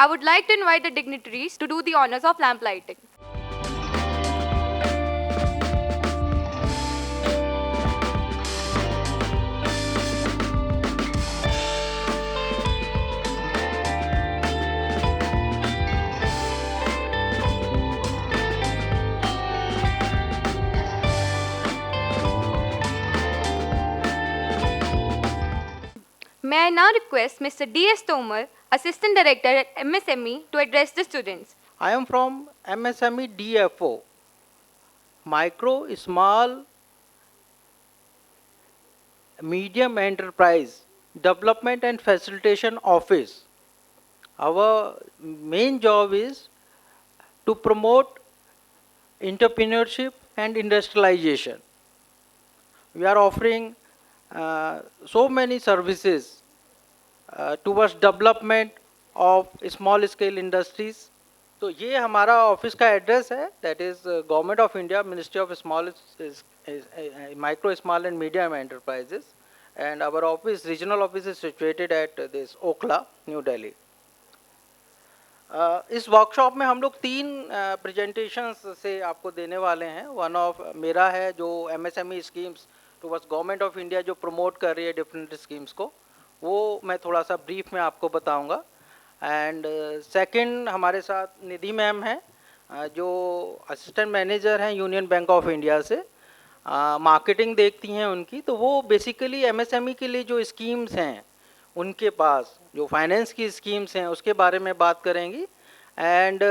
I would like to invite the dignitaries to do the honors of lamp lighting. May I now request Mr. D.S. Tomar, Assistant Director at MSME, to address the students. I am from MSME DFO, Micro, Small, Medium Enterprise Development and Facilitation Office. Our main job is to promote entrepreneurship and industrialization. We are offering so many services towards development of small scale industries. तो ये हमारा office का address है, that is government of India, ministry of small micro small and medium enterprises, and our office regional office is situated at this Okhla, New Delhi. इस workshop में हम लोग 3 presentations से आपको देने वाले हैं. वन ऑफ मेरा है जो MSME schemes towards government of India जो प्रमोट कर रही है डिफरेंट स्कीम्स को, वो मैं थोड़ा सा ब्रीफ में आपको बताऊंगा. एंड सेकंड हमारे साथ निधि मैम हैं जो असिस्टेंट मैनेजर हैं यूनियन बैंक ऑफ इंडिया से, मार्केटिंग देखती हैं उनकी. तो वो बेसिकली एमएसएमई के लिए जो स्कीम्स हैं उनके पास जो फाइनेंस की स्कीम्स हैं उसके बारे में बात करेंगी. एंड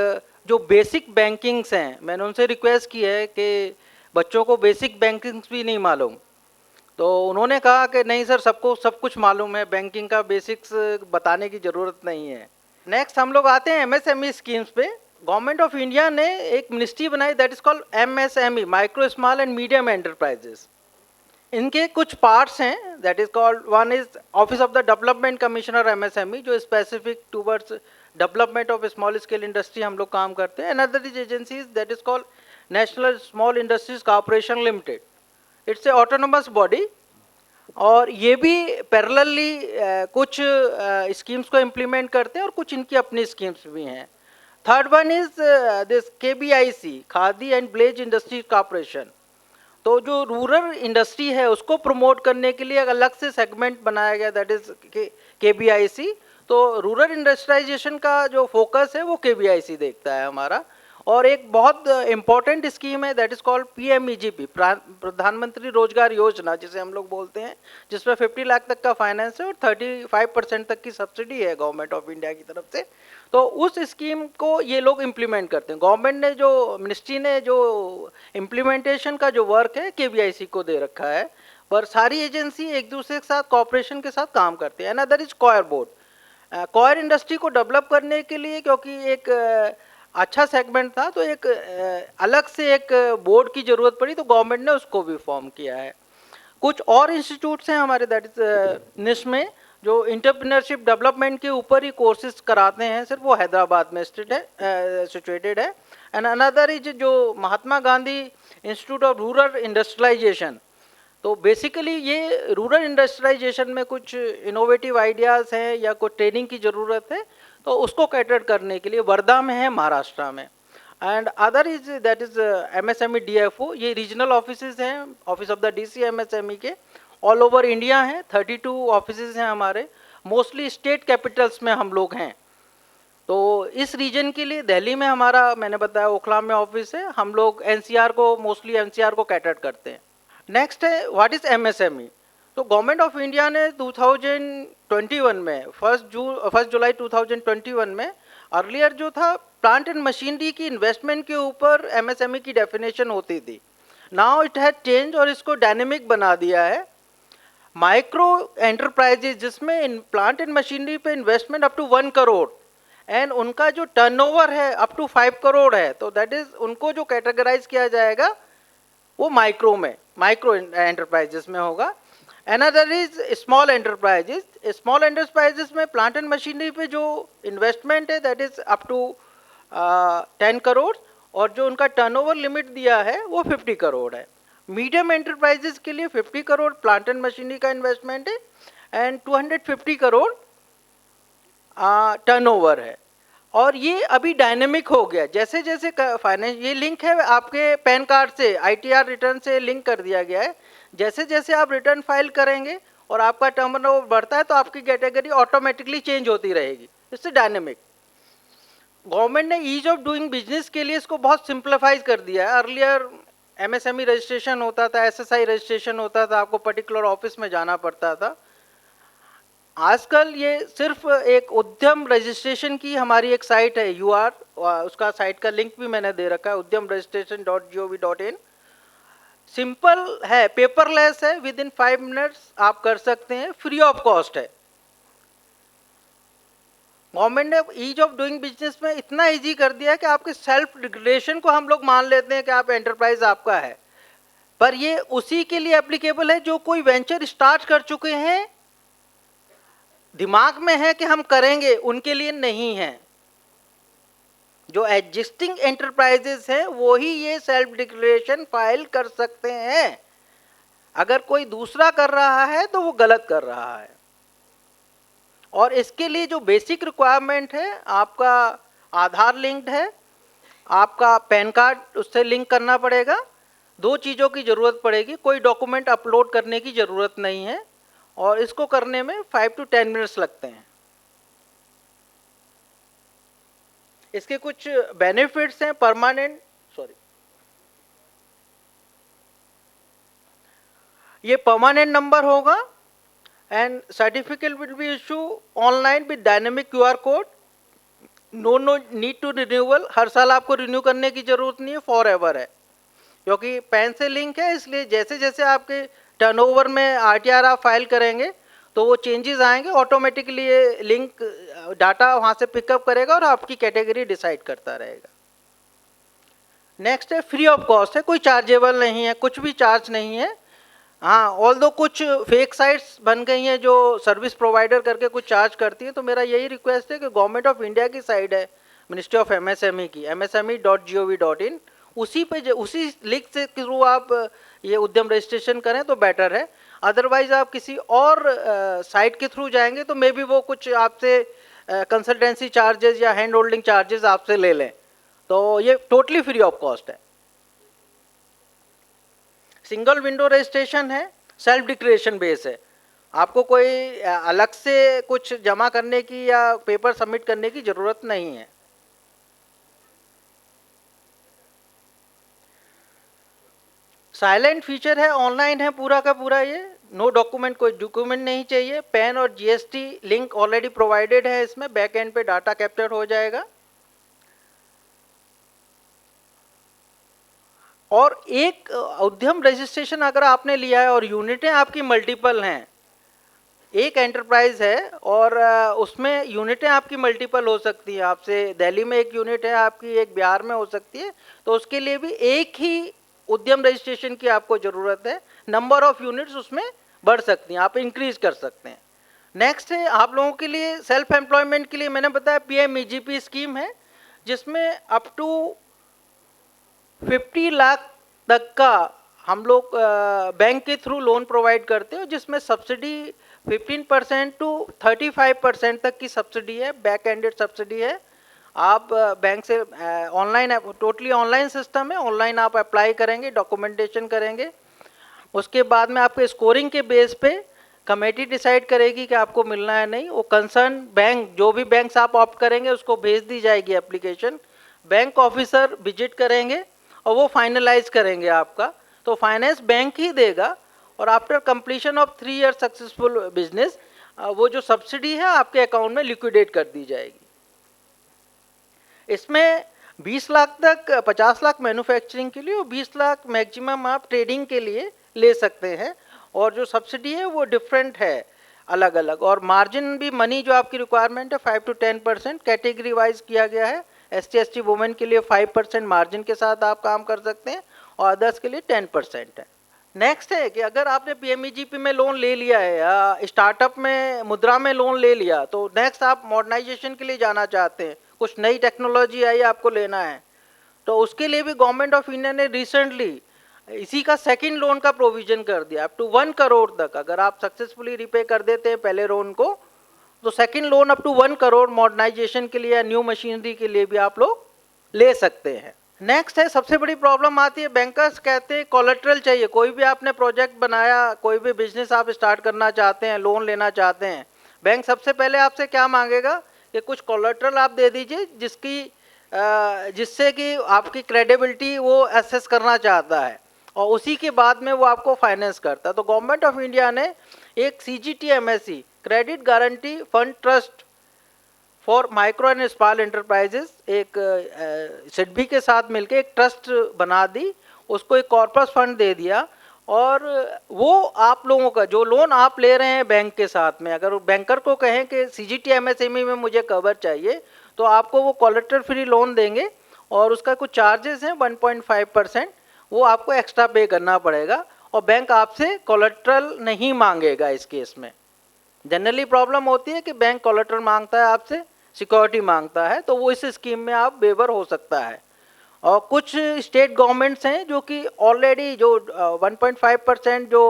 जो बेसिक बैंकिंग्स हैं, मैंने उनसे रिक्वेस्ट की है कि बच्चों को बेसिक बैंकिंग्स भी नहीं मालूम, तो उन्होंने कहा कि नहीं सर, सबको सब कुछ मालूम है, बैंकिंग का बेसिक्स बताने की ज़रूरत नहीं है. नेक्स्ट हम लोग आते हैं एमएसएमई स्कीम्स पे. गवर्नमेंट ऑफ इंडिया ने एक मिनिस्ट्री बनाई that is called MSME, micro small and medium enterprises. इनके कुछ पार्ट्स हैं, that is called, one is office of the development commissioner MSME जो specific towards development of small scale industry हम लोग काम करते हैं. Another is agencies that is called national small industries corporation limited. It's a autonomous body और ये भी parallelly कुछ स्कीम्स को इम्प्लीमेंट करते हैं और कुछ इनकी अपनी स्कीम्स भी हैं. Third one is this KBIC, Khadi and village industry corporation. तो जो रूरल इंडस्ट्री है उसको प्रमोट करने के लिए एक अलग से सेगमेंट बनाया गया, दैट इज केबीआईसी. तो रूरल इंडस्ट्रियलाइजेशन का जो फोकस है वो केबीआईसी देखता है हमारा. और एक बहुत इम्पॉर्टेंट स्कीम है दैट इज कॉल्ड पीएमईजीपी, प्रधानमंत्री रोजगार योजना जिसे हम लोग बोलते हैं, जिसमें 50 लाख तक का फाइनेंस है और 35% तक की सब्सिडी है गवर्नमेंट ऑफ इंडिया की तरफ से. तो उस स्कीम को ये लोग इम्प्लीमेंट करते हैं. गवर्नमेंट ने जो, मिनिस्ट्री ने जो इम्प्लीमेंटेशन का जो वर्क है केबीआईसी को दे रखा है, पर सारी एजेंसी एक दूसरे के साथ कॉपरेशन के साथ काम करते हैं. Another is coir board. Coir industry को डेवलप करने के लिए, क्योंकि एक अच्छा सेगमेंट था, तो एक अलग से एक बोर्ड की ज़रूरत पड़ी, तो गवर्नमेंट ने उसको भी फॉर्म किया है. कुछ और इंस्टीट्यूट्स हैं हमारे दैट इज निश में जो इंटरप्रेन्योरशिप डेवलपमेंट के ऊपर ही कोर्सेज कराते हैं, सिर्फ वो हैदराबाद में सिचुएटेड है. एंड अनदर इज जो Mahatma Gandhi institute of rural industrialization. तो बेसिकली ये रूरल इंडस्ट्रियलाइजेशन में कुछ इनोवेटिव आइडियाज़ हैं या कोई ट्रेनिंग की ज़रूरत है, तो उसको कैटर करने के लिए वर्धा में है, महाराष्ट्र में. And other is that is MSME DFO. ये रीजनल ऑफिसेज हैं, office of the DC MSME के ऑल ओवर इंडिया हैं. 32 ऑफिसेज हैं हमारे, मोस्टली स्टेट कैपिटल्स में हम लोग हैं. तो इस रीजन के लिए दिल्ली में हमारा, मैंने बताया, ओखला में ऑफिस है. हम लोग एनसीआर को, मोस्टली एनसीआर को कैटर करते हैं. नेक्स्ट है व्हाट इज एमएसएमई. तो गवर्नमेंट ऑफ इंडिया ने 2021 में 1 जुलाई 2021 में, अर्लियर जो था प्लांट एंड मशीनरी की इन्वेस्टमेंट के ऊपर एमएसएमई की डेफिनेशन होती थी. नाउ इट हैज चेंज और इसको डायनेमिक बना दिया है. माइक्रो एंटरप्राइजेज जिसमें प्लांट एंड मशीनरी पे investment up to 1 crore and उनका जो टर्नओवर है अप टू 5 करोड़ है, तो दैट इज उनको जो कैटेगराइज किया जाएगा वो माइक्रो एंटरप्राइजेस में होगा. Another is small enterprises. Small enterprises में प्लांट एंड मशीनरी पे जो इन्वेस्टमेंट है that is up to 10 crore और जो उनका टर्नओवर लिमिट दिया है वो 50 करोड़ है. मीडियम एंटरप्राइजेस के लिए 50 करोड़ प्लांट एंड मशीनरी का इन्वेस्टमेंट है एंड 250 करोड़ टर्नओवर है. और ये अभी डायनेमिक हो गया, जैसे जैसे फाइनेंस ये लिंक है आपके पैन कार्ड से, आईटीआर रिटर्न से लिंक कर दिया गया है। जैसे जैसे आप रिटर्न फाइल करेंगे और आपका टर्नओवर बढ़ता है तो आपकी कैटेगरी ऑटोमेटिकली चेंज होती रहेगी, इससे डायनेमिक। गवर्नमेंट ने ईज ऑफ डूइंग बिजनेस के लिए इसको बहुत सिंप्लीफाइज कर दिया है। अर्लियर एमएसएमई रजिस्ट्रेशन होता था, एसएसआई रजिस्ट्रेशन होता था, आपको पर्टिकुलर ऑफिस में जाना पड़ता था। आजकल ये सिर्फ एक उद्यम रजिस्ट्रेशन की हमारी एक साइट है UR, उसका साइट का लिंक भी मैंने दे रखा है, udyamregistration.gov.in। सिंपल है, पेपरलेस है, विद इन 5 मिनट्स आप कर सकते हैं, फ्री ऑफ कॉस्ट है। गवर्नमेंट ने ईज ऑफ डूइंग बिजनेस में इतना इजी कर दिया है कि आपके सेल्फ डिक्लेरेशन को हम लोग मान लेते हैं कि आप एंटरप्राइज आपका है, पर ये उसी के लिए एप्लीकेबल है जो कोई वेंचर स्टार्ट कर चुके हैं, दिमाग में है कि हम करेंगे, उनके लिए नहीं है। जो एग्जिस्टिंग एंटरप्राइजेस हैं वो ही ये सेल्फ डिक्लेरेशन फाइल कर सकते हैं। अगर कोई दूसरा कर रहा है तो वो गलत कर रहा है। और इसके लिए जो बेसिक रिक्वायरमेंट है, आपका आधार लिंक्ड है, आपका पैन कार्ड उससे लिंक करना पड़ेगा, 2 चीज़ों की ज़रूरत पड़ेगी, कोई डॉक्यूमेंट अपलोड करने की ज़रूरत नहीं है, और इसको करने में 5 to 10 मिनट्स लगते हैं। इसके कुछ बेनिफिट्स हैं। ये परमानेंट नंबर होगा and certificate will be issue online with dynamic QR code. No need to renewal, हर साल आपको रिन्यू करने की जरूरत नहीं है, फॉर एवर है, क्योंकि पैन से लिंक है। इसलिए जैसे जैसे आपके टर्नओवर में RTR आप फाइल करेंगे तो वो चेंजेस आएंगे, ऑटोमेटिकली ये लिंक डाटा वहाँ से पिकअप करेगा और आपकी कैटेगरी डिसाइड करता रहेगा। नेक्स्ट है फ्री ऑफ कॉस्ट है, कोई चार्जेबल नहीं है, कुछ भी चार्ज नहीं है। हाँ, ऑल्दो कुछ फेक साइट्स बन गई हैं जो सर्विस प्रोवाइडर करके कुछ चार्ज करती है, तो मेरा यही रिक्वेस्ट है कि गवर्नमेंट ऑफ इंडिया की साइट है, मिनिस्ट्री ऑफ MSME की, msme.gov.in, उसी लिंक से थ्रू आप ये उद्यम रजिस्ट्रेशन करें तो बेटर है। अदरवाइज आप किसी और साइट के थ्रू जाएंगे तो मे बी वो कुछ आपसे कंसल्टेंसी चार्जेस या हैंड होल्डिंग चार्जेस आपसे ले लें, तो ये टोटली फ्री ऑफ कॉस्ट है। सिंगल विंडो रजिस्ट्रेशन है, सेल्फ डिक्लेरेशन बेस है, आपको कोई अलग से कुछ जमा करने की या पेपर सबमिट करने की जरूरत नहीं है। साइलेंट फीचर है, ऑनलाइन है पूरा का पूरा, ये नो डॉक्यूमेंट, कोई डॉक्यूमेंट नहीं चाहिए। पैन और GST लिंक ऑलरेडी प्रोवाइडेड है, इसमें बैक एंड पे डाटा कैप्चर हो जाएगा। और एक उद्यम रजिस्ट्रेशन अगर आपने लिया है और यूनिटें आपकी मल्टीपल हैं, एक एंटरप्राइज है और उसमें यूनिटें आपकी मल्टीपल हो सकती हैं, आपसे दिल्ली में एक यूनिट है आपकी, एक बिहार में हो सकती है, तो उसके लिए भी एक ही उद्यम रजिस्ट्रेशन की आपको ज़रूरत है। नंबर ऑफ यूनिट्स उसमें बढ़ सकती हैं, आप इंक्रीज कर सकते हैं। नेक्स्ट है आप लोगों के लिए सेल्फ एम्प्लॉयमेंट के लिए मैंने बताया PMEGP स्कीम है, जिसमें अप टू 50 लाख तक का हम लोग बैंक के थ्रू लोन प्रोवाइड करते हैं, जिसमें सब्सिडी 15% to 35% तक की सब्सिडी है, बैक एंडेड सब्सिडी है। आप बैंक से ऑनलाइन, टोटली ऑनलाइन सिस्टम है, ऑनलाइन आप अप्लाई करेंगे, डॉक्यूमेंटेशन करेंगे, उसके बाद में आपके स्कोरिंग के बेस पे कमेटी डिसाइड करेगी कि आपको मिलना है नहीं। वो कंसर्न बैंक, जो भी बैंक्स आप ऑप्ट करेंगे उसको भेज दी जाएगी एप्लीकेशन, बैंक ऑफिसर विजिट करेंगे और वो फाइनलाइज करेंगे आपका, तो फाइनेंस बैंक ही देगा। और after completion of 3 year successful business वो जो सब्सिडी है आपके अकाउंट में लिक्विडेट कर दी जाएगी। इसमें 20 लाख तक, 50 लाख मैन्युफैक्चरिंग के लिए और 20 लाख मैक्सिमम आप ट्रेडिंग के लिए ले सकते हैं। और जो सब्सिडी है वो डिफरेंट है, अलग अलग, और मार्जिन भी मनी जो आपकी रिक्वायरमेंट है 5 to 10% कैटेगरी वाइज किया गया है। ST/ST वुमेन के लिए 5% मार्जिन के साथ आप काम कर सकते हैं और अदर्स के लिए 10% है। नेक्स्ट है कि अगर आपने PMEGP में लोन ले लिया है या स्टार्टअप में मुद्रा में लोन ले लिया, तो नेक्स्ट आप मॉडर्नाइजेशन के लिए जाना चाहते हैं, कुछ नई टेक्नोलॉजी आई आपको लेना है, तो उसके लिए भी गवर्नमेंट ऑफ इंडिया ने रिसेंटली इसी का सेकंड लोन का प्रोविजन कर दिया, अप टू 1 करोड़ तक। अगर आप सक्सेसफुली रिपे कर देते हैं पहले लोन को तो second loan up to 1 crore modernisation के लिए या न्यू मशीनरी के लिए भी आप लोग ले सकते हैं। नेक्स्ट है, सबसे बड़ी प्रॉब्लम आती है, बैंकर्स कहते हैं कोलेटरल चाहिए। कोई भी आपने प्रोजेक्ट बनाया, कोई भी बिजनेस आप स्टार्ट करना चाहते हैं, लोन लेना चाहते हैं, बैंक सबसे पहले आपसे क्या मांगेगा कि कुछ कोलेटरल आप दे दीजिए जिससे कि आपकी क्रेडिबिलिटी वो असेस करना चाहता है, और उसी के बाद में वो आपको फाइनेंस करता है। तो गवर्नमेंट ऑफ इंडिया ने एक CGTMSE credit guarantee fund trust for micro and small enterprises एक सिडबी के साथ मिलकर एक ट्रस्ट बना दी, उसको एक कॉर्पस फंड दे दिया, और वो आप लोगों का जो लोन आप ले रहे हैं बैंक के साथ में, अगर बैंकर को कहें कि CGTMSE में मुझे कवर चाहिए, तो आपको वो कोलेटरल फ्री लोन देंगे, और उसका कुछ चार्जेस हैं 1.5%, वो आपको एक्स्ट्रा पे करना पड़ेगा, और बैंक आपसे कोलेटरल नहीं मांगेगा। इस केस में जनरली प्रॉब्लम होती है कि बैंक कोलेटरल मांगता है आपसे, सिक्योरिटी मांगता है, तो वो इस स्कीम में आप वेवर हो सकता है। और कुछ स्टेट गवर्नमेंट्स हैं जो कि ऑलरेडी जो 1.5% जो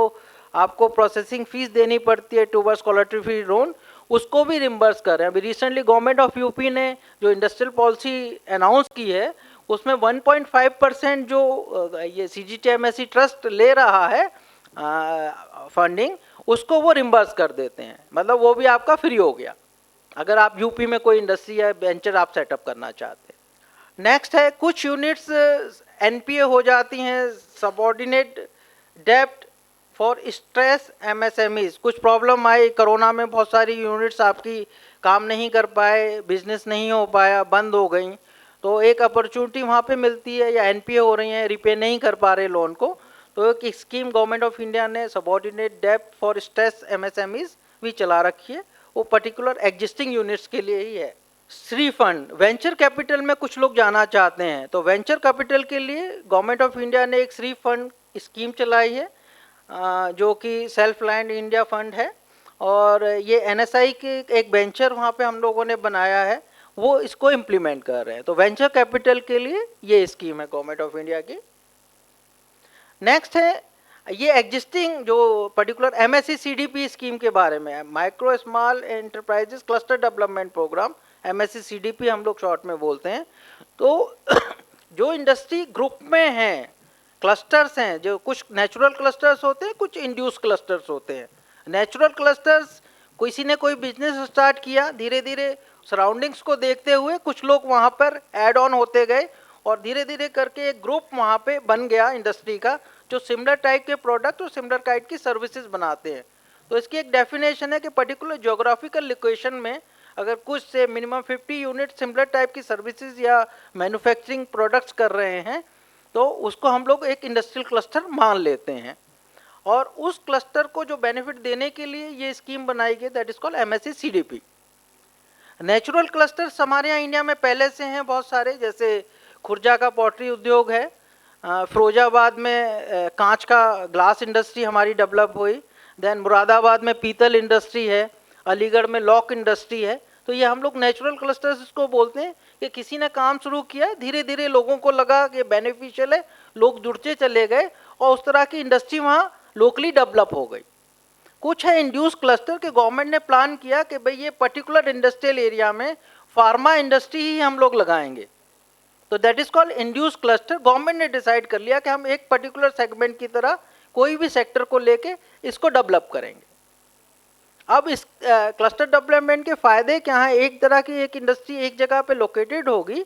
आपको प्रोसेसिंग फीस देनी पड़ती है टूवर्ड्स कोलेटरल फ्री लोन, उसको भी रिम्बर्स कर रहे हैं। अभी रिसेंटली गवर्नमेंट ऑफ यूपी ने जो इंडस्ट्रियल पॉलिसी अनाउंस की है, उसमें 1.5% जो ये CGTMSE ट्रस्ट ले रहा है फंडिंग, उसको वो रिम्बर्स कर देते हैं, मतलब वो भी आपका फ्री हो गया अगर आप यूपी में कोई इंडस्ट्री या वेंचर आप सेटअप करना चाहते हैं। नेक्स्ट है, कुछ यूनिट्स NPA हो जाती हैं, सबऑर्डिनेट डेब्ट फॉर स्ट्रेस MSMEs। कुछ प्रॉब्लम आई कोरोना में, बहुत सारी यूनिट्स आपकी काम नहीं कर पाए, बिजनेस नहीं हो पाया, बंद हो गई, तो एक अपॉर्चुनिटी वहाँ पे मिलती है, या NPA हो रही हैं, रिपे नहीं कर पा रहे लोन को, तो एक स्कीम गवर्नमेंट ऑफ इंडिया ने सबऑर्डिनेट डेब्ट फॉर स्ट्रेस MSMEs भी चला रखी है, वो पर्टिकुलर एग्जिस्टिंग यूनिट्स के लिए ही है। श्री फंड, वेंचर कैपिटल में कुछ लोग जाना चाहते हैं, तो वेंचर कैपिटल के लिए गवर्नमेंट ऑफ इंडिया ने एक श्री फंड स्कीम चलाई है, जो कि सेल्फ रिलायंट इंडिया फंड है, और ये NSI के एक वेंचर वहाँ पे हम लोगों ने बनाया है, वो इसको इम्प्लीमेंट कर रहे हैं। तो वेंचर कैपिटल के लिए ये स्कीम है गवर्नमेंट ऑफ इंडिया की। नेक्स्ट है, ये एग्जिस्टिंग जो पर्टिकुलर MSE CDP स्कीम के बारे में है, micro small enterprises cluster development programme, MSE CDP हम लोग शॉर्ट में बोलते हैं। तो जो इंडस्ट्री ग्रुप में हैं, क्लस्टर्स हैं, जो कुछ नेचुरल क्लस्टर्स होते हैं, कुछ इंड्यूस क्लस्टर्स होते हैं। नेचुरल क्लस्टर्स, किसी ने कोई बिजनेस स्टार्ट किया, धीरे धीरे सराउंडिंग्स को देखते हुए कुछ लोग वहाँ पर ऐड ऑन होते गए, और धीरे धीरे करके एक ग्रुप वहाँ पे बन गया इंडस्ट्री का, जो सिमिलर टाइप के प्रोडक्ट और सिमिलर टाइप की सर्विसेज बनाते हैं। तो इसकी एक डेफिनेशन है कि पर्टिकुलर ज्योग्राफिकल लोकेशन में अगर कुछ से मिनिमम 50 यूनिट सिमिलर टाइप की सर्विसेज या मैन्युफैक्चरिंग प्रोडक्ट्स कर रहे हैं, तो उसको हम लोग एक इंडस्ट्रियल क्लस्टर मान लेते हैं, और उस क्लस्टर को जो बेनिफिट देने के लिए ये स्कीम बनाई गई, that is called MSE CDP। Natural clusters हमारे यहाँ इंडिया में पहले से हैं बहुत सारे, जैसे खुर्जा का पॉटरी उद्योग है, फिरोजाबाद में कांच का ग्लास इंडस्ट्री हमारी डेवलप हुई, देन मुरादाबाद में पीतल इंडस्ट्री है, अलीगढ़ में लॉक इंडस्ट्री है। तो ये हम लोग नेचुरल क्लस्टर्स इसको बोलते हैं कि किसी ने काम शुरू किया, धीरे धीरे लोगों को लगा कि बेनिफिशियल है, लोग जुड़ते चले गए, और उस तरह की इंडस्ट्री वहाँ लोकली डेवलप हो गई। कुछ है इंड्यूस क्लस्टर के गवर्नमेंट ने प्लान किया कि भाई ये पर्टिकुलर इंडस्ट्रियल एरिया में फार्मा इंडस्ट्री ही हम लोग लगाएंगे, तो that is called induce cluster. Government ने डिसाइड कर लिया कि हम एक पर्टिकुलर सेगमेंट की तरह कोई भी सेक्टर को लेके इसको डेवलप करेंगे। अब इस क्लस्टर डेवलपमेंट के फायदे क्या हैं? एक तरह की एक इंडस्ट्री एक जगह पे लोकेटेड होगी,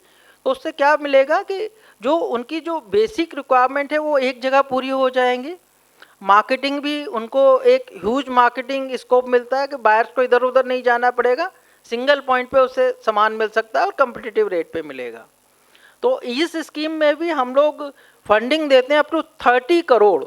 तो उससे क्या मिलेगा कि जो उनकी जो बेसिक रिक्वायरमेंट है वो एक जगह पूरी हो जाएंगी। मार्केटिंग भी उनको एक ह्यूज मार्केटिंग स्कोप मिलता है कि बायर्स को इधर उधर नहीं जाना पड़ेगा, सिंगल पॉइंट पे उसे सामान मिल सकता है और कम्पिटिटिव रेट पे मिलेगा। तो इस स्कीम में भी हम लोग फंडिंग देते हैं up to 30 crore,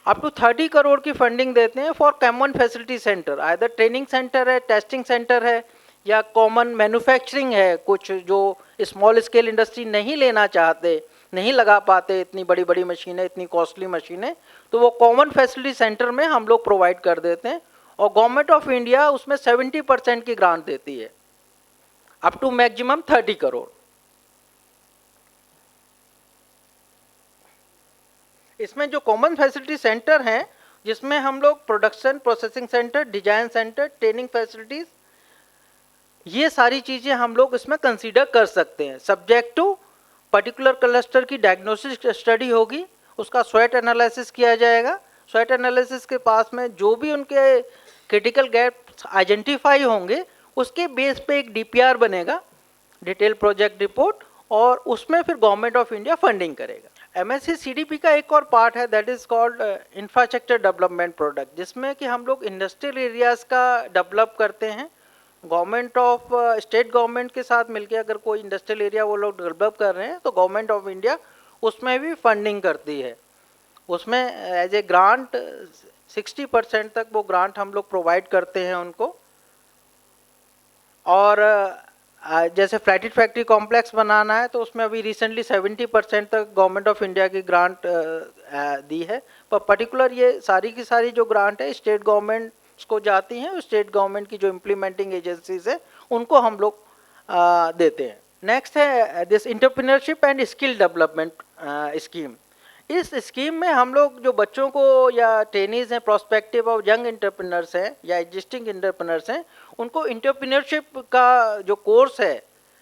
up to 30 crore की फंडिंग देते हैं for common facility centre, either training centre है, टेस्टिंग सेंटर है, या कॉमन मैन्युफैक्चरिंग है। कुछ जो स्मॉल स्केल इंडस्ट्री नहीं लेना चाहते, नहीं लगा पाते इतनी बड़ी बड़ी मशीनें, इतनी कॉस्टली मशीनें, तो वो कॉमन फैसिलिटी सेंटर में हम लोग प्रोवाइड कर देते हैं, और गवर्नमेंट ऑफ इंडिया उसमें 70% की ग्रांट देती है, अप टू मैक्सिमम 30 करोड़। इसमें जो कॉमन फैसिलिटी सेंटर हैं, जिसमें हम लोग production processing centre, design centre, training facilities ये सारी चीज़ें हम लोग इसमें कंसीडर कर सकते हैं। सब्जेक्ट टू पर्टिकुलर क्लस्टर की डायग्नोसिस स्टडी होगी, उसका स्वेट एनालिसिस किया जाएगा। स्वेट एनालिसिस के पास में जो भी उनके क्रिटिकल गैप्स आइडेंटिफाई होंगे उसके बेस पे एक डीपीआर बनेगा, डिटेल प्रोजेक्ट रिपोर्ट, और उसमें फिर गवर्नमेंट ऑफ इंडिया फंडिंग करेगा। एमएससी सीडीपी का एक और पार्ट है that is called infrastructure development product, जिसमें कि हम लोग इंडस्ट्रियल एरियाज का डेवलप करते हैं। गवर्नमेंट ऑफ स्टेट गवर्नमेंट के साथ मिलकर अगर कोई इंडस्ट्रियल एरिया वो लोग डेवलप कर रहे हैं तो गवर्नमेंट ऑफ इंडिया उसमें भी फंडिंग करती है। उसमें एज ए ग्रांट 60% तक वो ग्रांट हम लोग प्रोवाइड करते हैं उनको। और जैसे फ्लैटेड फैक्ट्री कॉम्प्लेक्स बनाना है तो उसमें अभी रिसेंटली 70% तक गवर्नमेंट ऑफ इंडिया की ग्रांट दी है। पर पर्टिकुलर ये सारी की सारी जो ग्रांट है स्टेट गवर्नमेंट को जाती हैं, स्टेट गवर्नमेंट की जो इम्प्लीमेंटिंग एजेंसीज है उनको हम लोग देते हैं। नेक्स्ट है this entrepreneurship and skill development scheme. इस स्कीम में हम लोग जो बच्चों को या ट्रेनीज हैं, प्रोस्पेक्टिव और यंग एंटरप्रेन्योर्स हैं या एग्जिस्टिंग एंटरप्रेन्योर्स हैं, उनको एंटरप्रेन्योरशिप का जो कोर्स है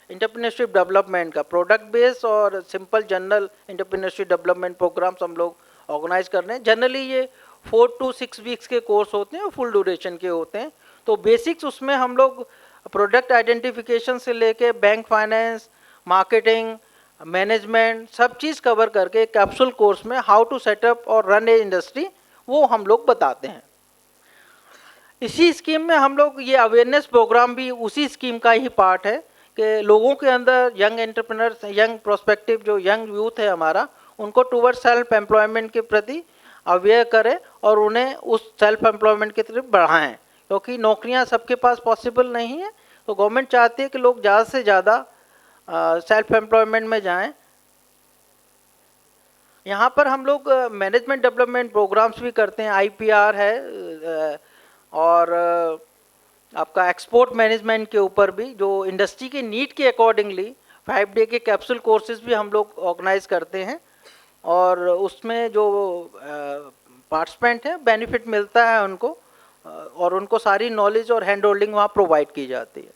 एंटरप्रेन्योरशिप डेवलपमेंट का, प्रोडक्ट बेस और simple general entrepreneurship development programmes हम लोग ऑर्गेनाइज कर रहे हैं। जनरली ये 4 to 6 वीक्स के कोर्स होते हैं और फुल ड्यूरेशन के होते हैं। तो बेसिक्स उसमें हम लोग प्रोडक्ट आइडेंटिफिकेशन से लेके बैंक फाइनेंस, मार्केटिंग, मैनेजमेंट सब चीज़ कवर करके कैप्सूल कोर्स में हाउ टू सेटअप और रन ए इंडस्ट्री वो हम लोग बताते हैं। इसी स्कीम में हम लोग ये अवेयरनेस प्रोग्राम भी उसी स्कीम का ही पार्ट है कि लोगों के अंदर यंग एंटरप्रेन्योर्स, यंग प्रोस्पेक्टिव जो यंग यूथ है हमारा, उनको टूवर्ड सेल्फ एम्प्लॉयमेंट के प्रति अवेयर करें और उन्हें उस सेल्फ एम्प्लॉयमेंट की तरफ बढ़ाएं, क्योंकि नौकरियां सबके पास पॉसिबल नहीं है। तो गवर्नमेंट चाहती है कि लोग ज़्यादा से ज़्यादा सेल्फ एम्प्लॉयमेंट में जाएं। यहाँ पर हम लोग मैनेजमेंट डेवलपमेंट प्रोग्राम्स भी करते हैं, आईपीआर है और आपका एक्सपोर्ट मैनेजमेंट के ऊपर भी जो इंडस्ट्री के नीड के अकॉर्डिंगली 5 डे के कैप्सूल कोर्सेज भी हम लोग ऑर्गेनाइज करते हैं और उसमें जो पार्टिसिपेंट है बेनिफिट मिलता है उनको और उनको सारी नॉलेज और हैंड होल्डिंग वहाँ प्रोवाइड की जाती है।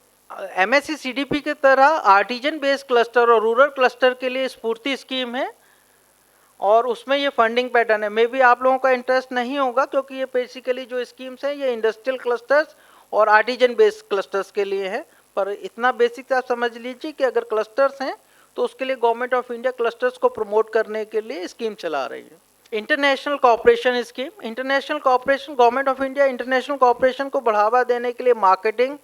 एमएससी सीडीपी की तरह आर्टिजन बेस्ड क्लस्टर और रूरल क्लस्टर के लिए स्फूर्ति स्कीम है और उसमें ये फंडिंग पैटर्न है। मे भी आप लोगों का इंटरेस्ट नहीं होगा क्योंकि ये बेसिकली जो स्कीम्स हैं ये इंडस्ट्रियल क्लस्टर्स और आर्टिजन बेस्ड क्लस्टर्स के लिए है। पर इतना बेसिक आप समझ लीजिए कि अगर क्लस्टर्स हैं तो उसके लिए गवर्नमेंट ऑफ इंडिया क्लस्टर्स को प्रमोट करने के लिए स्कीम चला रही है। International cooperation scheme, international cooperation, government of India international cooperation को बढ़ावा देने के लिए मार्केटिंग,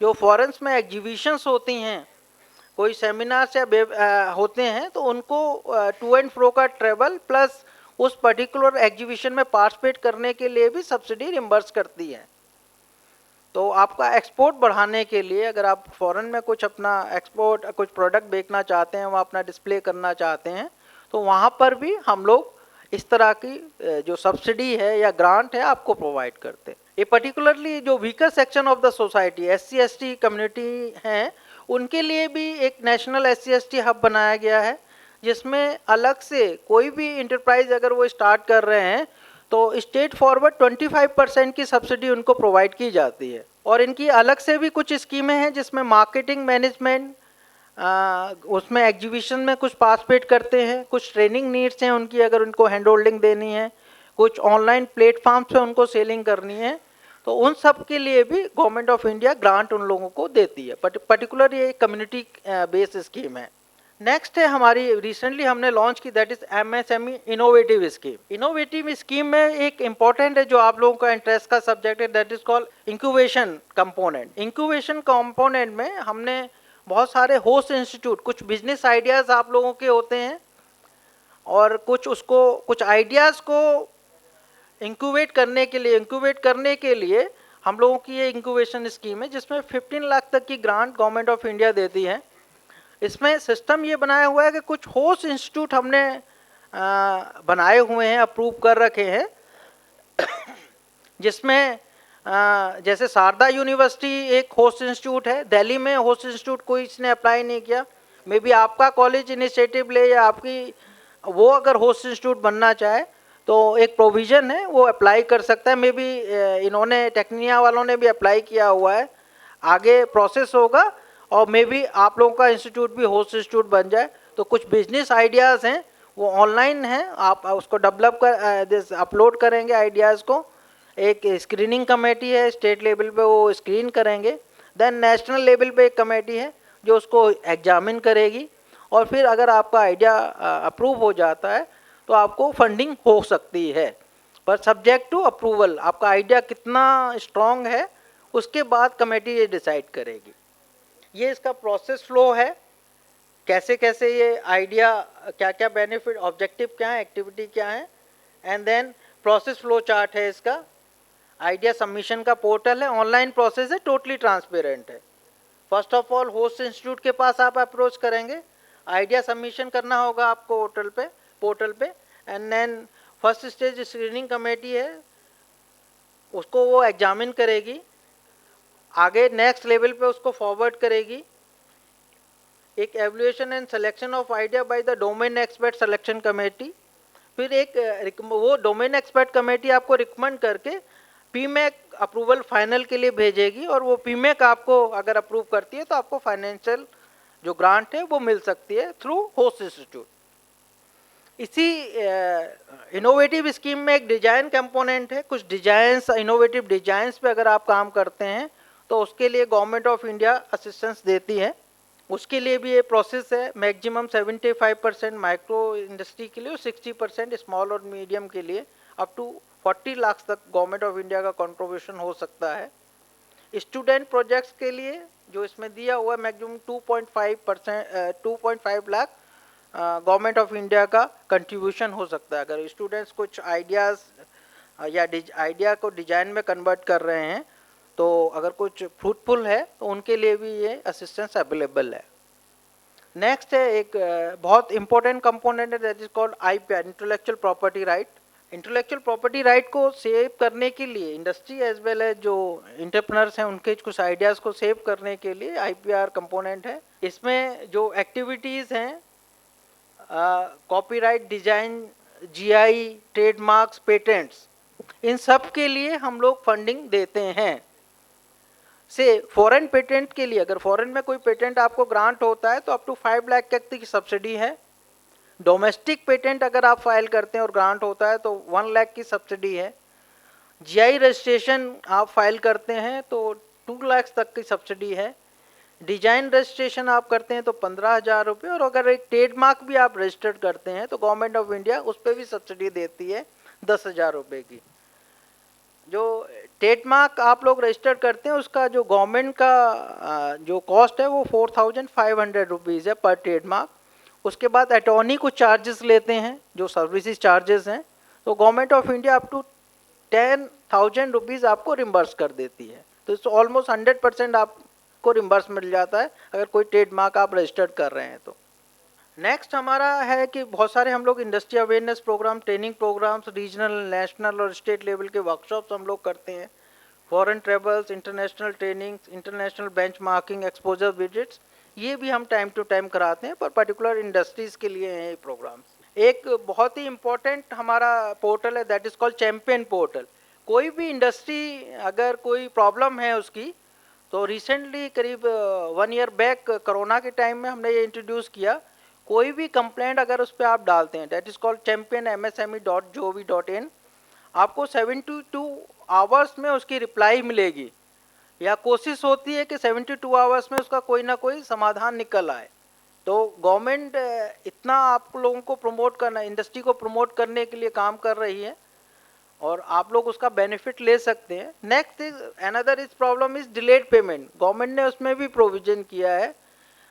जो फॉरेन्स में एग्जीबिशंस होती हैं, कोई सेमिनार्स या होते हैं तो उनको टू एंड फ्रो का ट्रेवल प्लस उस पर्टिकुलर एग्जीबिशन में पार्टिसिपेट करने के लिए भी सब्सिडी रिम्बर्स करती है। तो आपका एक्सपोर्ट बढ़ाने के लिए अगर आप फॉरेन में कुछ अपना एक्सपोर्ट कुछ प्रोडक्ट बेचना चाहते हैं, वहाँ अपना डिस्प्ले करना चाहते हैं, तो वहाँ पर भी हम लोग इस तरह की जो सब्सिडी है या ग्रांट है आपको प्रोवाइड करते हैं। ये पर्टिकुलरली जो weaker section of the society SC/ST community हैं उनके लिए भी एक नेशनल SC/ST हब बनाया गया है, जिसमें अलग से कोई भी इंटरप्राइज अगर वो स्टार्ट कर रहे हैं तो स्टेट फॉरवर्ड 25% की सब्सिडी उनको प्रोवाइड की जाती है। और इनकी अलग से भी कुछ स्कीमें हैं जिसमें मार्केटिंग मैनेजमेंट, उसमें एग्जीबिशन में कुछ पार्टिसिपेट करते हैं, कुछ ट्रेनिंग नीड्स हैं उनकी अगर उनको हैंड होल्डिंग देनी है, कुछ ऑनलाइन प्लेटफॉर्म पे उनको सेलिंग करनी है, तो उन सब के लिए भी गवर्नमेंट ऑफ इंडिया ग्रांट उन लोगों को देती है। पर्टिकुलर ये कम्युनिटी बेस्ड स्कीम है। नेक्स्ट है हमारी रिसेंटली हमने लॉन्च की that is MSME innovative scheme. Innovative scheme में एक इम्पॉर्टेंट है जो आप लोगों का इंटरेस्ट का सब्जेक्ट है that is called incubation component. Incubation component में हमने बहुत सारे होस्ट इंस्टीट्यूट, कुछ बिजनेस आइडियाज आप लोगों के होते हैं और कुछ आइडियाज़ को इंक्यूबेट करने के लिए हम लोगों की ये इंक्यूबेशन स्कीम है जिसमें 15 लाख तक की ग्रांट गवर्नमेंट ऑफ इंडिया देती है। इसमें सिस्टम ये बनाया हुआ है कि कुछ होस्ट इंस्टीट्यूट हमने बनाए हुए हैं, अप्रूव कर रखे हैं, जिसमें जैसे शारदा यूनिवर्सिटी एक होस्ट इंस्टीट्यूट है। दिल्ली में होस्ट इंस्टीट्यूट कोई इसने अप्लाई नहीं किया, मे बी आपका कॉलेज इनिशिएटिव ले या आपकी वो अगर होस्ट इंस्टीट्यूट बनना चाहे तो एक प्रोविज़न है वो अप्लाई कर सकता है। मे बी इन्होंने टेक्निया वालों ने भी अप्लाई किया हुआ है। आगे प्रोसेस होगा और मे बी आप लोगों का इंस्टीट्यूट भी होस्ट इंस्टीट्यूट बन जाए। तो कुछ बिजनेस आइडियाज़ हैं वो ऑनलाइन हैं, आप उसको डेवलप कर अपलोड करेंगे आइडियाज़ को। एक स्क्रीनिंग कमेटी है स्टेट लेवल पे, वो स्क्रीन करेंगे। देन नेशनल लेवल पे एक कमेटी है जो उसको एग्जामिन करेगी, और फिर अगर आपका आइडिया अप्रूव हो जाता है तो आपको फंडिंग हो सकती है, पर सब्जेक्ट टू अप्रूवल। आपका आइडिया कितना स्ट्रॉन्ग है उसके बाद कमेटी ये डिसाइड करेगी। ये इसका प्रोसेस फ्लो है, कैसे कैसे ये आइडिया, क्या क्या बेनिफिट, ऑब्जेक्टिव क्या है, एक्टिविटी क्या है, and then process flow chart है इसका। आइडिया सबमिशन का पोर्टल है, ऑनलाइन प्रोसेस है, टोटली ट्रांसपेरेंट है। First of all host institute के पास आप अप्रोच करेंगे, आइडिया सबमिशन करना होगा आपको पोर्टल पे and then first stage screening committee है, उसको वो एग्जामिन करेगी, आगे नेक्स्ट लेवल पे उसको फॉरवर्ड करेगी। एक evaluation and selection of idea by the domain expert selection committee, फिर एक वो डोमेन एक्सपर्ट कमेटी आपको रिकमेंड करके पीमैक अप्रूवल फाइनल के लिए भेजेगी, और वो पीमैक आपको अगर अप्रूव करती है तो आपको फाइनेंशियल जो ग्रांट है वो मिल सकती है थ्रू होस्ट इंस्टीट्यूट। इसी इनोवेटिव स्कीम में एक डिजाइन कंपोनेंट है। कुछ डिजाइंस, इनोवेटिव डिजाइंस पे अगर आप काम करते हैं तो उसके लिए गवर्नमेंट ऑफ इंडिया असिस्टेंस देती है। उसके लिए भी ये प्रोसेस है, मैक्सिमम 75% माइक्रो इंडस्ट्री के लिए और 60% स्मॉल और मीडियम के लिए। अप टू 40 लाख तक गवर्नमेंट ऑफ इंडिया का कंट्रीब्यूशन हो सकता है। स्टूडेंट प्रोजेक्ट्स के लिए जो इसमें दिया हुआ है maximum 2.5 lakh government of India का कंट्रीब्यूशन हो सकता है। अगर स्टूडेंट्स कुछ आइडियाज़ या आइडिया को डिजाइन में कन्वर्ट कर रहे हैं तो अगर कुछ फ्रूटफुल है तो उनके लिए भी ये असिस्टेंस अवेलेबल है। नेक्स्ट है एक बहुत इंपॉर्टेंट कंपोनेंट है, that is called IPR, intellectual property right. Intellectual property right को सेव करने के लिए इंडस्ट्री एज वेल एज जो एंटरप्रेन्योर्स हैं उनके कुछ आइडियाज़ को सेव करने के लिए आईपीआर कंपोनेंट है। इसमें जो एक्टिविटीज़ हैं, copyright, design, GI, trademarks, patents, इन सब के लिए हम लोग फंडिंग देते हैं। से फॉरेन पेटेंट के लिए, अगर फॉरेन में कोई पेटेंट आपको ग्रांट होता है तो अप टू 5 लाख तक की सब्सिडी है। डोमेस्टिक पेटेंट अगर आप फाइल करते हैं और ग्रांट होता है तो 1 लाख की सब्सिडी है। जीआई रजिस्ट्रेशन आप फाइल करते हैं तो 2 लाख तक की सब्सिडी है। डिजाइन रजिस्ट्रेशन आप करते हैं तो 15,000 रुपये, और अगर एक ट्रेडमार्क भी आप रजिस्टर्ड करते हैं तो गवर्नमेंट ऑफ इंडिया उस पर भी सब्सिडी देती है 10,000 रुपये की। जो ट्रेडमार्क आप लोग रजिस्टर करते हैं उसका जो गवर्नमेंट का जो कॉस्ट है वो 4,500 रुपीज़ है पर ट्रेडमार्क। उसके बाद अटॉर्नी कुछ चार्जेस लेते हैं जो सर्विसेज चार्जेस हैं, तो government of India up to 10,000 rupees आपको रिम्बर्स कर देती है। तो इस ऑलमोस्ट 100% आपको रिम्बर्स मिल जाता है अगर कोई ट्रेडमार्क आप रजिस्टर्ड कर रहे हैं तो। नेक्स्ट हमारा है कि बहुत सारे हम लोग industry awareness programme, training programmes, regional, national और स्टेट लेवल के वर्कशॉप्स हम लोग करते हैं। Foreign travels, international trainings, international benchmarking, exposure visits, ये भी हम टाइम टू टाइम कराते हैं, पर पर्टिकुलर इंडस्ट्रीज़ के लिए हैं ये प्रोग्राम्स। एक बहुत ही इम्पोर्टेंट हमारा पोर्टल है, that is called champion portal. कोई भी इंडस्ट्री अगर कोई प्रॉब्लम है उसकी, तो रिसेंटली करीब 1 ईयर बैक कोरोना के टाइम में हमने ये इंट्रोड्यूस किया। कोई भी कंप्लेंट अगर उस पर आप डालते हैं, डेट इज़ कॉल्ड championmsme.gov.in, आपको 72 आवर्स में उसकी रिप्लाई मिलेगी, या कोशिश होती है कि 72 आवर्स में उसका कोई ना कोई समाधान निकल आए। तो गवर्नमेंट इतना आप लोगों को प्रमोट करना, इंडस्ट्री को प्रमोट करने के लिए काम कर रही है और आप लोग उसका बेनिफिट ले सकते हैं। Next is another is problem is delayed payment. Government ने उसमें भी प्रोविजन किया है।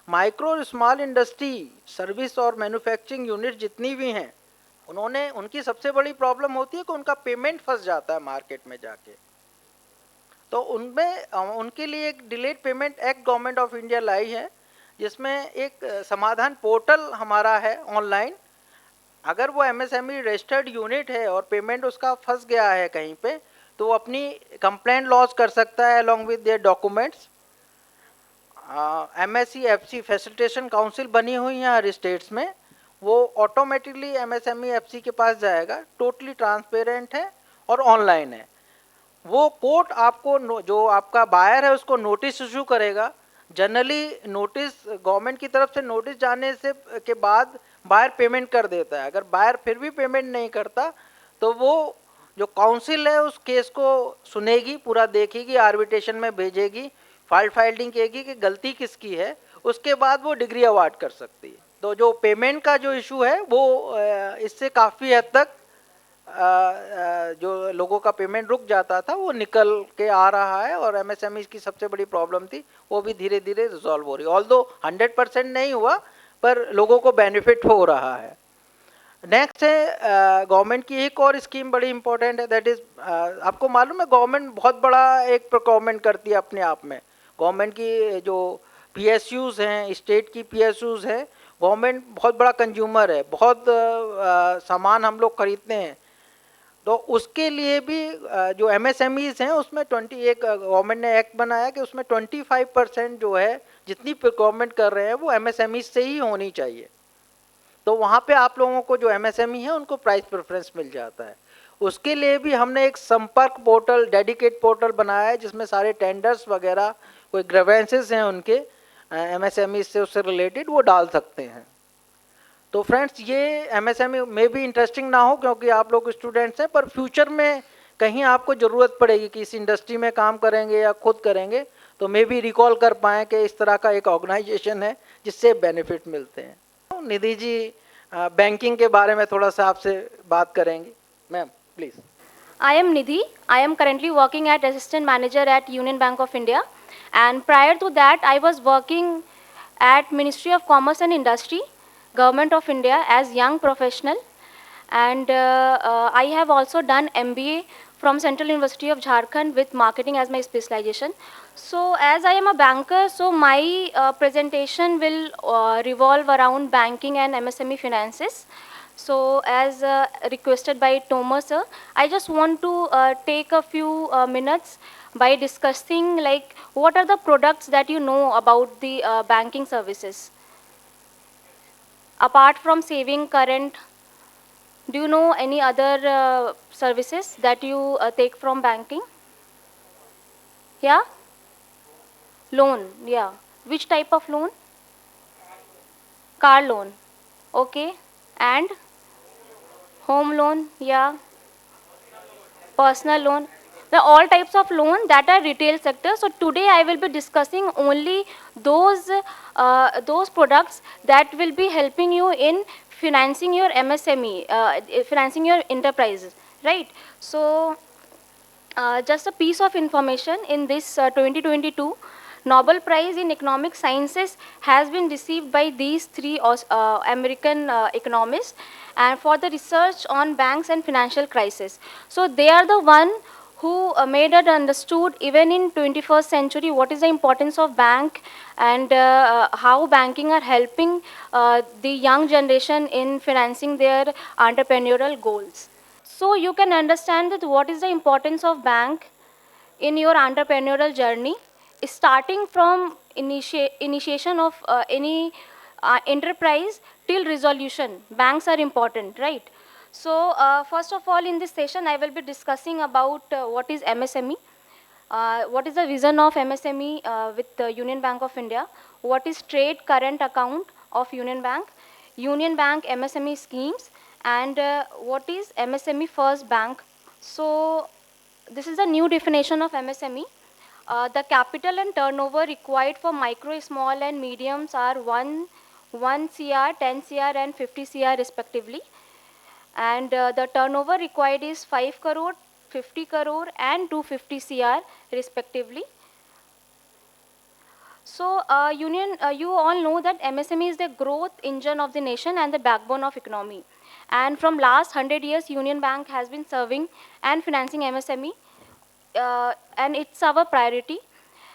माइक्रो और स्मॉल इंडस्ट्री, सर्विस और मैन्युफैक्चरिंग यूनिट जितनी भी हैं, उनकी सबसे बड़ी प्रॉब्लम होती है कि उनका पेमेंट फंस जाता है मार्केट में जाके। तो उनमें उनके लिए एक delayed payment act government of India लाई है, जिसमें एक समाधान पोर्टल हमारा है ऑनलाइन। अगर वो एमएसएमई रजिस्टर्ड यूनिट है और पेमेंट उसका फंस गया है कहीं पे, तो वो अपनी कंप्लेंट लॉन्च कर सकता है along with their documents. MSc FC facilitation council बनी हुई है हर स्टेट्स में, वो ऑटोमेटिकली एमएसएमई एफसी के पास जाएगा। टोटली ट्रांसपेरेंट है और ऑनलाइन है। वो कोर्ट आपको जो आपका बायर है उसको नोटिस इशू करेगा। जनरली नोटिस गवर्नमेंट की तरफ से नोटिस जाने से के बाद बायर पेमेंट कर देता है। अगर बायर फिर भी पेमेंट नहीं करता तो वो जो काउंसिल है उस केस को सुनेगी, पूरा देखेगी, आर्बिट्रेशन में भेजेगी, फाइलिंग करेगी कि गलती किसकी है, उसके बाद वो डिग्री अवार्ड कर सकती है। तो जो पेमेंट का जो इशू है वो इससे काफ़ी हद तक जो लोगों का पेमेंट रुक जाता था वो निकल के आ रहा है, और एमएसएमई की सबसे बड़ी प्रॉब्लम थी वो भी धीरे धीरे रिजॉल्व हो रही है। ऑल्दो 100% नहीं हुआ पर लोगों को बेनिफिट हो रहा है। नेक्स्ट है गवर्नमेंट की एक और स्कीम बड़ी इंपॉर्टेंट है, दैट इज आपको मालूम है गवर्नमेंट बहुत बड़ा एक प्रोक्योरमेंट करती है अपने आप में। गवर्नमेंट की जो पीएसयूज हैं, स्टेट की पीएसयूज हैं, गवर्नमेंट बहुत बड़ा कंज्यूमर है, बहुत सामान हम लोग खरीदते हैं। तो उसके लिए भी जो एमएसएमईज हैं उसमें 21 गवर्नमेंट ने एक्ट बनाया कि उसमें 25% जो है जितनी प्रोक्योरमेंट कर रहे हैं वो एमएसएमई से ही होनी चाहिए। तो वहाँ पे आप लोगों को जो एमएसएमई है उनको प्राइस प्रेफरेंस मिल जाता है। उसके लिए भी हमने एक संपर्क पोर्टल, डेडिकेट पोर्टल बनाया है जिसमें सारे टेंडर्स वगैरह, कोई ग्रेवेंसेस हैं उनके एमएसएमई से उससे रिलेटेड, वो डाल सकते हैं। तो फ्रेंड्स ये एमएसएमई में भी इंटरेस्टिंग ना हो क्योंकि आप लोग स्टूडेंट्स हैं, पर फ्यूचर में कहीं आपको ज़रूरत पड़ेगी कि इस इंडस्ट्री में काम करेंगे या खुद करेंगे तो मे भी रिकॉल कर पाएँ कि इस तरह का एक ऑर्गेनाइजेशन है जिससे बेनिफिट मिलते हैं। तो निधि जी बैंकिंग के बारे में थोड़ा सा आपसे बात करेंगी। Ma'am please. I am Nidhi. I am currently working at Assistant Manager at Union Bank of India. And prior to that, I was working at Ministry of Commerce and Industry, Government of India as young professional. And I have also done MBA from Central University of Jharkhand with marketing as my specialization. So as I am a banker, so my presentation will revolve around banking and MSME finances. So as requested by Tomer sir, I just want to take a few minutes by discussing like what are the products that you know about the banking services. Apart from saving current, do you know any other services that you take from banking? Yeah? Loan, yeah. Which type of loan? Car loan. Okay. And home loan, yeah. Personal loan. The all types of loan that are retail sector. So today I will be discussing only those products that will be helping you in financing your MSME, financing your enterprises, right? So just a piece of information, in this 2022 Nobel Prize in Economic Sciences has been received by these three American economists, and for the research on banks and financial crisis. So they are the one who made it understood even in 21st century what is the importance of bank, and how banking are helping the young generation in financing their entrepreneurial goals. So you can understand that what is the importance of bank in your entrepreneurial journey, starting from initiation of any enterprise till resolution. Banks are important, right? So first of all, in this session, I will be discussing about what is MSME, what is the vision of MSME with the Union Bank of India, what is trade current account of Union Bank MSME schemes, and what is MSME first bank. So this is a new definition of MSME. The capital and turnover required for micro, small and mediums are 1 CR, 10 CR and 50 CR respectively. And the turnover required is 5 crore, 50 crore and 250 CR respectively. So you all know that MSME is the growth engine of the nation and the backbone of economy. And from last 100 years, Union Bank has been serving and financing MSME, and it's our priority.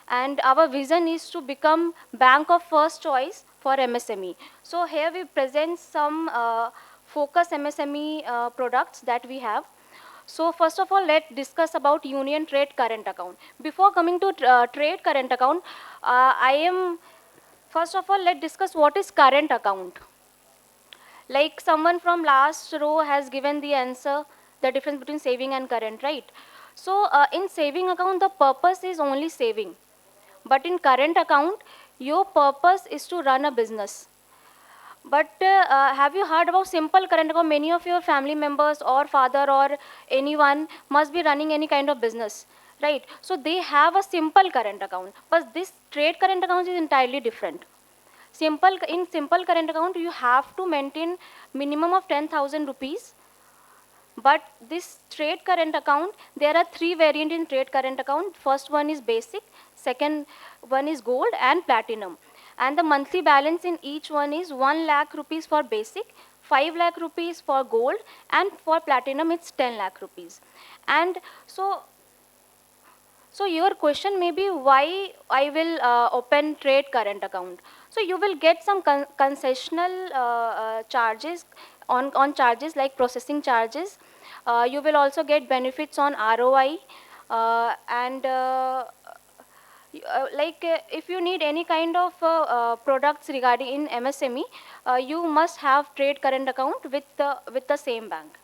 And our vision is to become bank of first choice for MSME. So here we present some focus MSME products that we have. So first of all, let's discuss about Union Trade Current Account. Before coming to Trade Current Account, first of all, let's discuss what is current account. Like someone from last row has given the answer, the difference between saving and current, right? So in saving account, the purpose is only saving. But in current account, your purpose is to run a business. But have you heard about simple current account? Many of your family members or father or anyone must be running any kind of business, right? So they have a simple current account. But this trade current account is entirely different. In simple current account, you have to maintain minimum of 10,000 rupees. But this trade current account, there are three variants in trade current account. First one is basic, second one is gold and platinum. And the monthly balance in each one is 1 lakh rupees for basic, 5 lakh rupees for gold, and for platinum it's 10 lakh rupees. And so your question may be why I will open trade current account. So you will get some concessional charges on charges like processing charges. You will also get benefits on ROI and if you need any kind of products regarding in MSME, you must have trade current account with the same bank.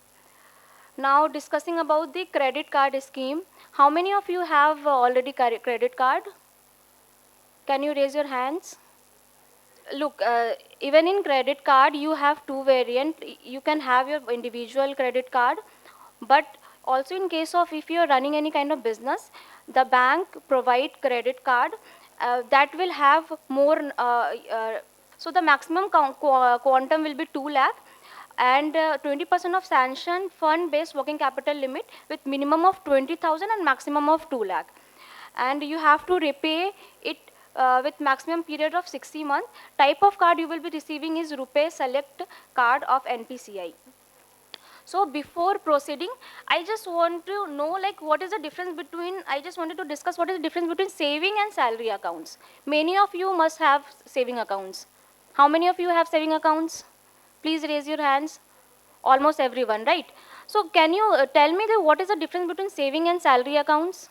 Now discussing about the credit card scheme. How many of you have already credit card? Can you raise your hands? Look, even in credit card, you have two variant. You can have your individual credit card, but also in case of if you are running any kind of business, the bank provide credit card that will have more. So the maximum quantum will be 2 lakh and 20% of sanction fund based working capital limit with minimum of 20,000 and maximum of 2 lakh. And you have to repay it with maximum period of 60 months. Type of card you will be receiving is RuPay Select card of NPCI. So before proceeding, I just want to know like what is the difference between, I just wanted to discuss what is the difference between saving and salary accounts. Many of you must have saving accounts. How many of you have saving accounts? Please raise your hands. Almost everyone, right? So can you tell me what is the difference between saving and salary accounts?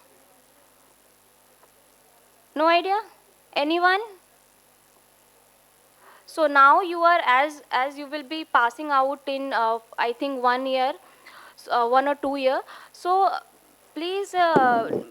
No idea? Anyone? So now you are, as you will be passing out in I think 1 year, 1 or 2 year. So please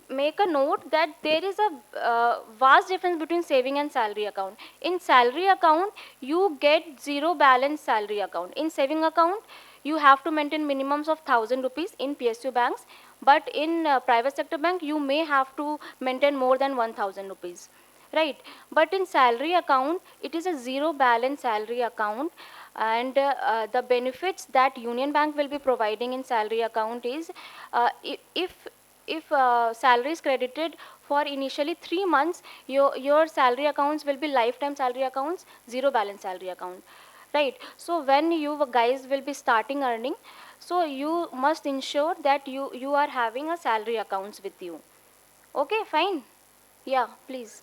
make a note that there is a vast difference between saving and salary account. In salary account, you get zero balance salary account. In saving account, you have to maintain minimums of 1,000 rupees in PSU banks. But in private sector bank, you may have to maintain more than 1,000 rupees. Right, but in salary account, it is a zero balance salary account, and the benefits that Union Bank will be providing in salary account is if salary is credited for initially 3 months, your salary accounts will be lifetime salary accounts, zero balance salary account. Right, so when you guys will be starting earning, so you must ensure that you are having a salary accounts with you. Okay, fine. Yeah, please.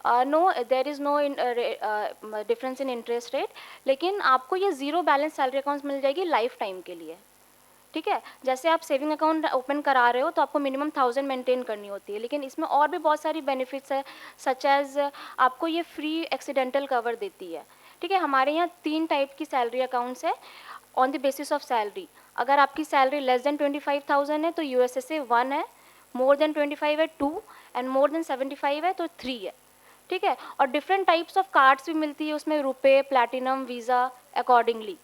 No there is no difference in interest rate, लेकिन आपको ये zero balance salary accounts मिल जाएगी life time के लिए. ठीक है, जैसे आप सेविंग अकाउंट ओपन करा रहे हो तो आपको मिनिमम 1,000 मेंटेन करनी होती है, लेकिन इसमें और भी बहुत सारी बेनिफिट्स है, सच एज आपको ये फ्री एक्सीडेंटल कवर देती है. ठीक है, हमारे यहाँ 3 टाइप की सैलरी अकाउंट्स है on the basis of salary. अगर आपकी सैलरी लेस देन 25,000 है तो USSA 1 है, मोर देन 25 है 2, एंड मोर देन 75 है तो 3 है. ठीक है, और डिफरेंट टाइप्स ऑफ कार्ड्स भी मिलती है उसमें, रुपे, प्लैटिनम, वीज़ा अकॉर्डिंगली.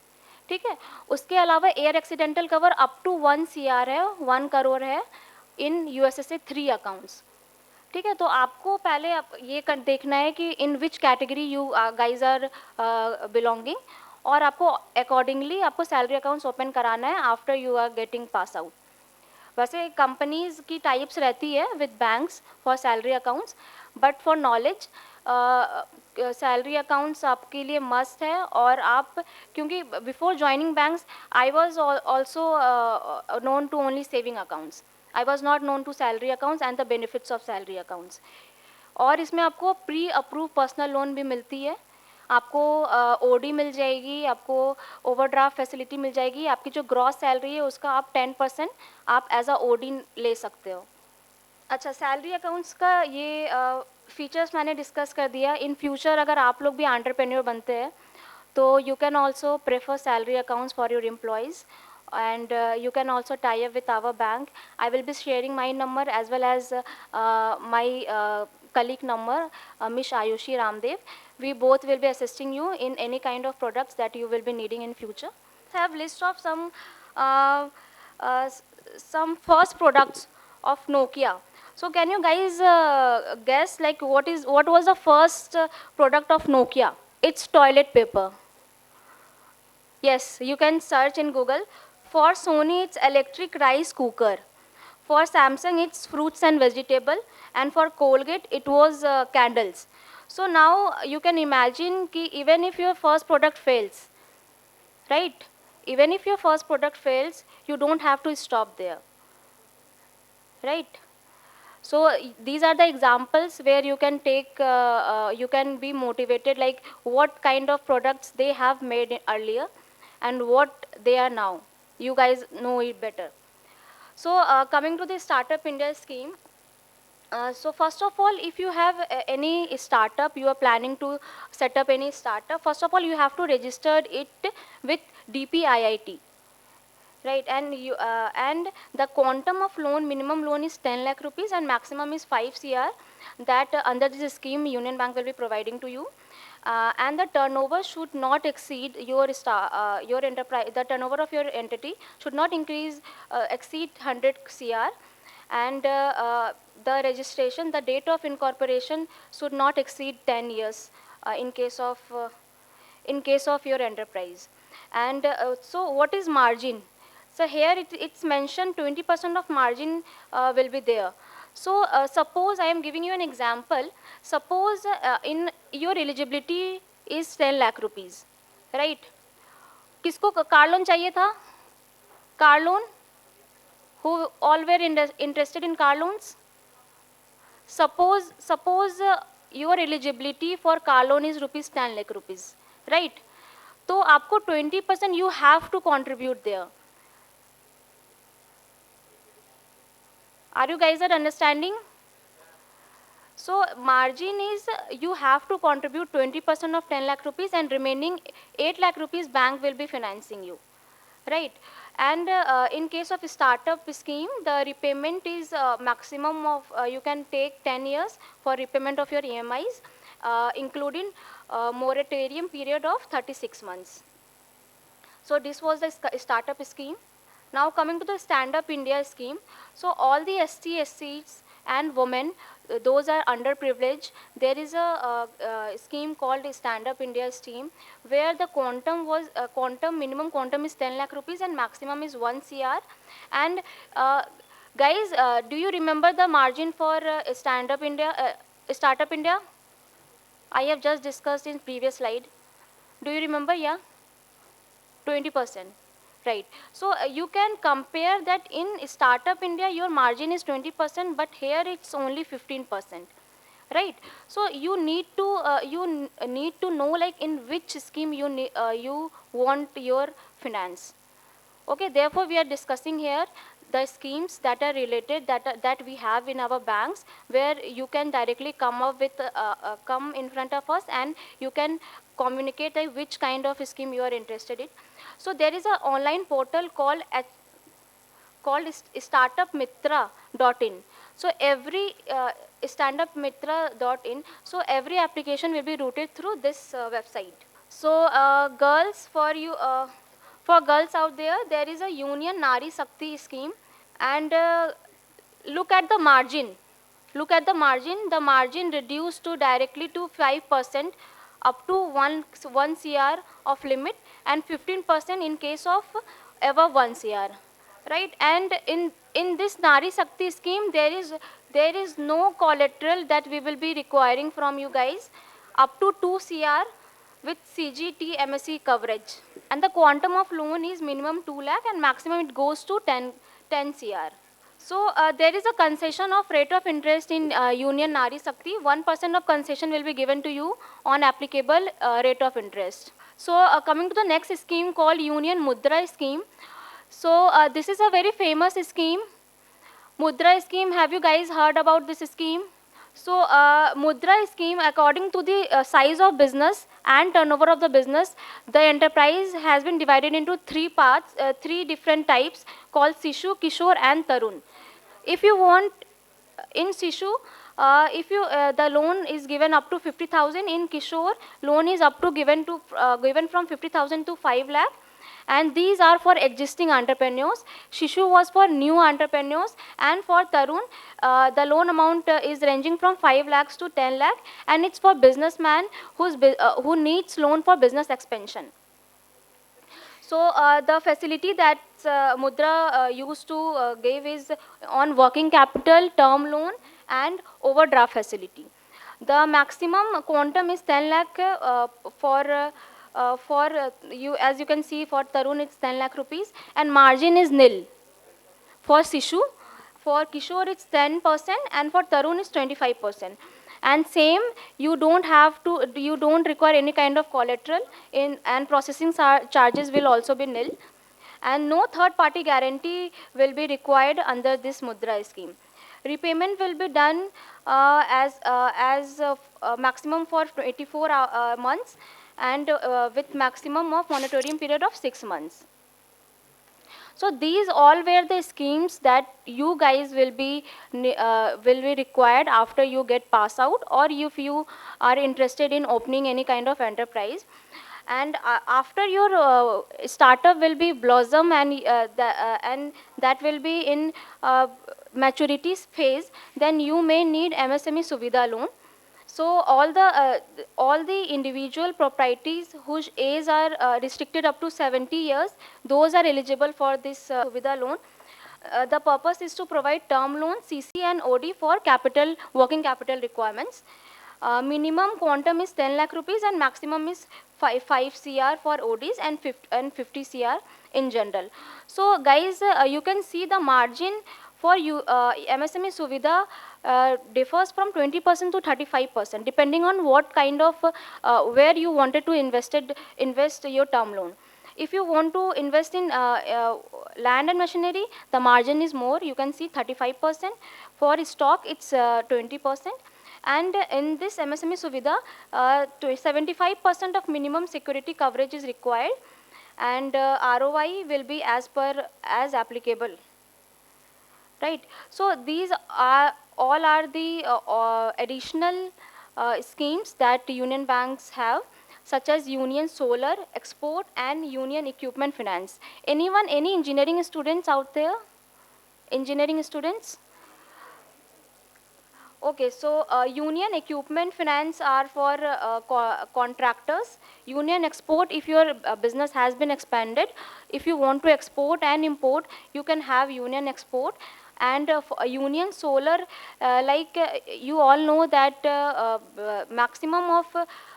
ठीक है, उसके अलावा air accidental cover up to 1 CR है, 1 करोड़ है इन USSA 3 अकाउंट्स. ठीक है, तो आपको पहले ये देखना है कि in which category you guys are belonging, और आपको अकॉर्डिंगली आपको सैलरी अकाउंट्स ओपन कराना है after you are getting pass out. वैसे कंपनीज की टाइप्स रहती है with banks for salary accounts, but for knowledge salary accounts आपके लिए मस्ट है. और आप, क्योंकि before joining banks I was also known to only saving accounts, I was not known to salary accounts and the benefits of salary accounts. और इसमें आपको pre approve personal loan भी मिलती है, आपको OD मिल जाएगी, आपको ओवरड्राफ्ट फैसिलिटी मिल जाएगी, आपकी जो ग्रॉस सैलरी है उसका आप 10% आप एज अ OD ले सकते हो. अच्छा, सैलरी अकाउंट्स का ये फीचर्स मैंने डिस्कस कर दिया. इन फ्यूचर अगर आप लोग भी एंटरप्रेन्योर बनते हैं तो you can also prefer salary accounts for your employees. and you can also tie up with our bank. I will be sharing my number as well as my colleague number, Ms. Ayushi Ramdev. We both will be assisting you in any kind of products that you will be needing in future. Have list of uh, some first products of Nokia. So can you guys guess like what was the first product of Nokia? It's toilet paper. Yes, you can search in Google. For Sony, it's electric rice cooker. For Samsung, it's fruits and vegetable. And for Colgate, it was candles. So now you can imagine ki even if your first product fails, right? Even if your first product fails, you don't have to stop there, right? So these are the examples where you can take, you can be motivated like what kind of products they have made earlier and what they are now. You guys know it better. So coming to the Startup India scheme, so first of all, if you have any startup, you are planning to set up any startup, first of all, you have to register it with DPIIT. Right, and the quantum of loan, minimum loan is 10 lakh rupees and maximum is 5 CR that under this scheme Union Bank will be providing to you. And the turnover should not exceed your enterprise, the turnover of your entity should not exceed 100 CR, and the registration, the date of incorporation should not exceed 10 years in case of your enterprise. And so what is margin? So here it's mentioned 20% of margin will be there. So suppose I am giving you an example. Suppose in your eligibility is 10 lakh rupees, right? किसको car loan चाहिए था? Car loan? Who all were interested in car loans? Suppose your eligibility for car loan is rupees 10 lakh rupees, right? तो आपको 20% you have to contribute there. Are you guys understanding? So margin is you have to contribute 20% of 10 lakh rupees and remaining 8 lakh rupees bank will be financing you, right? And in case of startup scheme, the repayment is maximum of, you can take 10 years for repayment of your EMIs, including moratorium period of 36 months. So this was the startup scheme. Now coming to the Stand Up India scheme. So all the ST, SCs and women, those are underprivileged. There is a scheme called Stand Up India scheme where the minimum quantum is 10 lakh rupees and maximum is 1 CR. And guys, do you remember the margin for Startup India? I have just discussed in previous slide. Do you remember? Yeah, 20%. Right. So you can compare that in Startup India, your margin is 20%, but here it's only 15%. Right. So you need to know like in which scheme you want your finance. Okay. Therefore, we are discussing here the schemes that are related that we have in our banks, where you can directly come up with come in front of us and you can communicate like which kind of scheme you are interested in. So there is an online portal called startupmitra.in. So every startupmitra.in. So every application will be routed through this website. So girls, for girls out there, there is a Union Nari Shakti scheme, and look at the margin. Look at the margin. The margin reduced to directly to 5% up to 1 CR of limit and 15% in case of above 1 CR, right? And in this Nari Shakti scheme, there is no collateral that we will be requiring from you guys, up to 2 CR with CGT MSE coverage, and the quantum of loan is minimum 2 lakh and maximum it goes to 10 CR. So there is a concession of rate of interest in Union Nari Shakti. 1% of concession will be given to you on applicable rate of interest. So coming to the next scheme called Union Mudra scheme. So this is a very famous scheme. Mudra scheme, have you guys heard about this scheme? So, Mudra scheme, according to the size of business and turnover of the business, the enterprise has been divided into three parts, three different types called Sishu, Kishore, and Tarun. If you want in Sishu, if you the loan is given up to 50,000. In Kishore, loan is up to given from 50,000 to 5 lakh, and these are for existing entrepreneurs. Shishu was for new entrepreneurs, and for Tarun, the loan amount is ranging from 5 lakhs to 10 lakh, and it's for businessman who needs loan for business expansion. So the facility that Mudra used to give is on working capital, term loan, and overdraft facility. The maximum quantum is 10 lakh for you, as you can see, for Tarun it's 10 lakh rupees, and margin is nil. For Sishu, for Kishore it's 10%, and for Tarun it's 25%. And same, you don't require any kind of collateral and processing charges will also be nil. And no third party guarantee will be required under this Mudra scheme. Repayment will be done as maximum for 24 months, and with maximum of moratorium period of 6 months. So these all were the schemes that you guys will be required after you get pass out, or if you are interested in opening any kind of enterprise. And after your startup will be blossom, and that will be in maturity phase, then you may need MSME Suvidha loan. So all the individual properties whose age are restricted up to 70 years, those are eligible for this Suvidha loan. The purpose is to provide term loan, CC and OD for working capital requirements. Minimum quantum is 10 lakh rupees and maximum is 5 CR for ODs and 50 CR in general. So guys, you can see the margin for MSME Suvidha differs from 20% to 35%, depending on what kind of, where you wanted to invest your term loan. If you want to invest in land and machinery, the margin is more. You can see 35%. For stock, it's 20%. And in this MSME Suvidha, 75% of minimum security coverage is required, and ROI will be as applicable. Right. So these are the additional schemes that union banks have, such as Union Solar, Export, and Union Equipment Finance. Any engineering students out there? Engineering students? Okay, so Union Equipment Finance are for contractors. Union Export, if your business has been expanded, if you want to export and import, you can have Union Export. And Union Solar, you all know that maximum of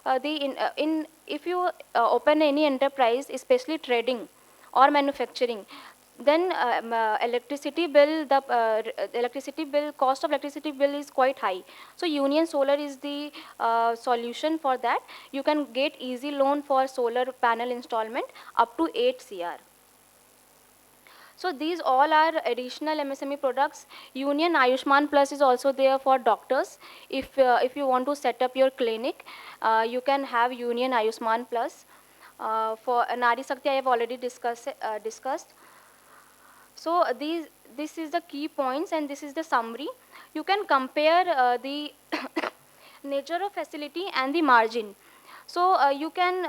if you open any enterprise, especially trading or manufacturing, then electricity bill, cost of electricity bill is quite high. So Union Solar is the solution for that. You can get easy loan for solar panel installment up to 8 CR. So these all are additional MSME products. Union Ayushman Plus is also there for doctors. If you want to set up your clinic, you can have Union Ayushman Plus. For Nari Shakti, I have already discussed. So this is the key points, and this is the summary. You can compare the nature of facility and the margin. So you can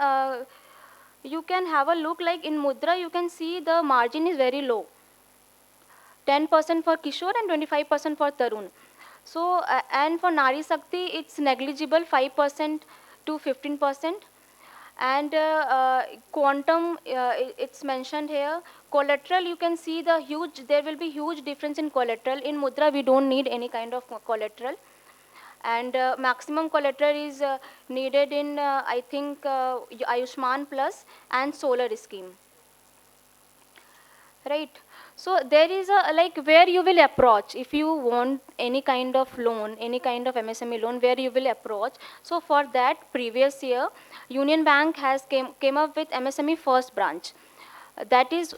have a look, like in Mudra, you can see the margin is very low. 10% for Kishore and 25% for Tarun. So and for Nari Shakti, it's negligible, 5% to 15%. And quantum, it's mentioned here. Collateral, you can see there will be huge difference in collateral. In Mudra, we don't need any kind of collateral. And maximum collateral is needed in, I think, Ayushman Plus and Solar scheme. Right. So there is where you will approach if you want any kind of loan, any kind of MSME loan, where you will approach. So for that, previous year, Union Bank has came up with MSME First Branch. that is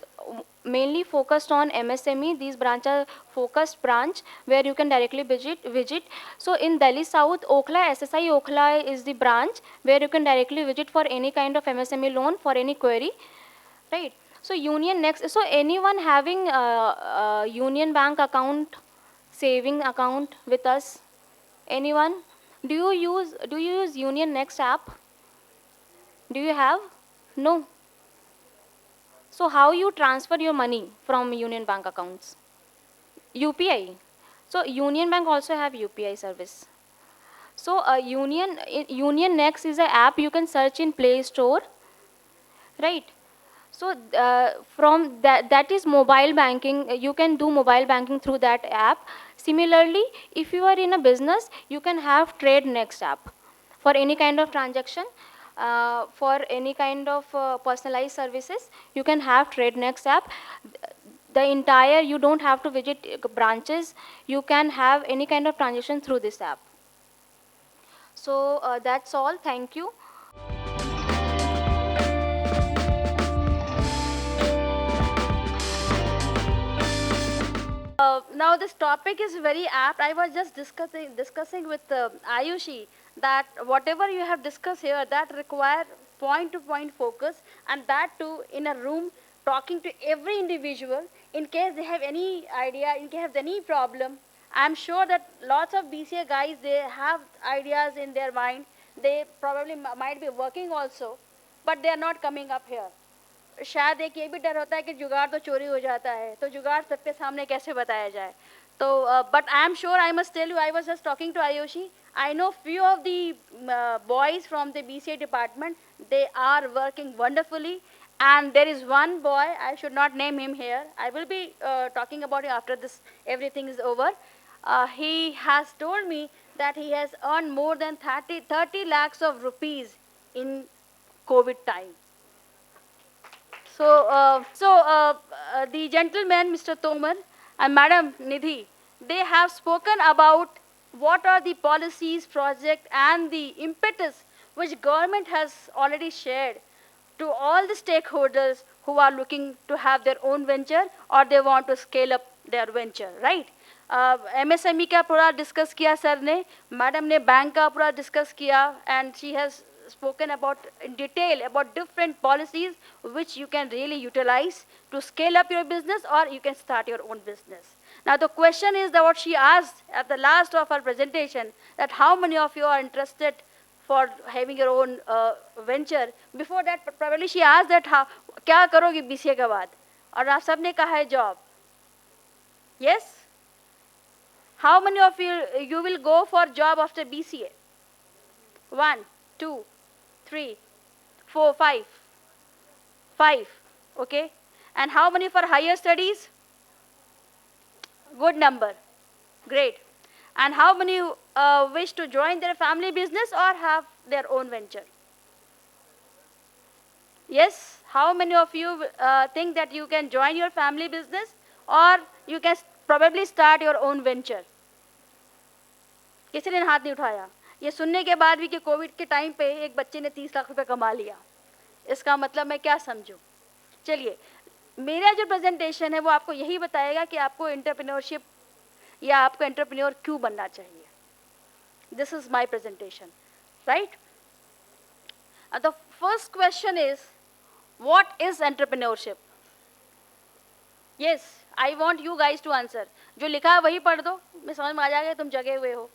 mainly focused on MSME. These branch are focused branch where you can directly visit. So in Delhi South, Okhla, SSI Okhla is the branch where you can directly visit for any kind of MSME loan for any query, right? So Union Next, so anyone having Union Bank account, saving account with us? Anyone? Do you use Union Next app? Do you have? No. So how you transfer your money from Union Bank accounts? UPI. So Union Bank also have UPI service. So Union Next is an app you can search in Play Store, right? So from that is mobile banking. You can do mobile banking through that app. Similarly, if you are in a business, you can have Trade Next app for any kind of transaction. For any kind of personalized services, you can have Trade Next app. The entire, you don't have to visit branches. You can have any kind of transaction through this app. So that's all. Thank you. Now this topic is very apt. I was just discussing with Ayushi that whatever you have discussed here, that require point to point focus, and that too in a room, talking to every individual in case they have any idea, in case they have any problem. I'm sure that lots of BCA guys, they have ideas in their mind. They probably might be working also, but they are not coming up here. शायद एक ये भी डर होता है कि जुगाड़ तो चोरी हो जाता है, तो जुगाड़ सबके सामने कैसे बताया जाए. तो but I am sure, I must tell you, I was just talking to Ayushi, I know few of the boys from the BCA department, they are working wonderfully, and there is one boy, I should not name him here, I will be talking about it after this everything is over. He has told me that he has earned more than 30 lakhs of rupees in COVID time. So, the gentleman, Mr. Tomar, and Madam Nidhi, they have spoken about what are the policies, project, and the impetus which government has already shared to all the stakeholders who are looking to have their own venture or they want to scale up their venture, right? MSME का पूरा discuss किया sir ने, madam ने bank का पूरा discuss किया, and she has spoken about in detail about different policies which you can really utilize to scale up your business or you can start your own business. Now the question is that what she asked at the last of her presentation, that how many of you are interested for having your own venture. Before that probably she asked that क्या करोगी BCA के बाद, और आप सब ने कहा है job. Yes? How many of you will go for job after BCA? 1, 2, 3, 4, 5. 5, okay? And how many for higher studies? Good number, great. And how many wish to join their family business or have their own venture? Yes, how many of you think that you can join your family business or you can probably start your own venture? किसी ने हाथ नहीं उठाया. ये सुनने के बाद भी कि कोविड के टाइम पे एक बच्चे ने 30 लाख रुपए कमा लिया, इसका मतलब मैं क्या समझूं? चलिए, मेरा जो प्रेजेंटेशन है वो आपको यही बताएगा कि आपको एंटरप्रेन्योरशिप या आपको एंटरप्रेन्योर क्यों बनना चाहिए. This is my presentation, right? The first question is what is entrepreneurship? Yes, I want you guys to answer. जो लिखा है वही पढ़ दो, मैं समझ में आ जाएगा तुम जगे हुए हो.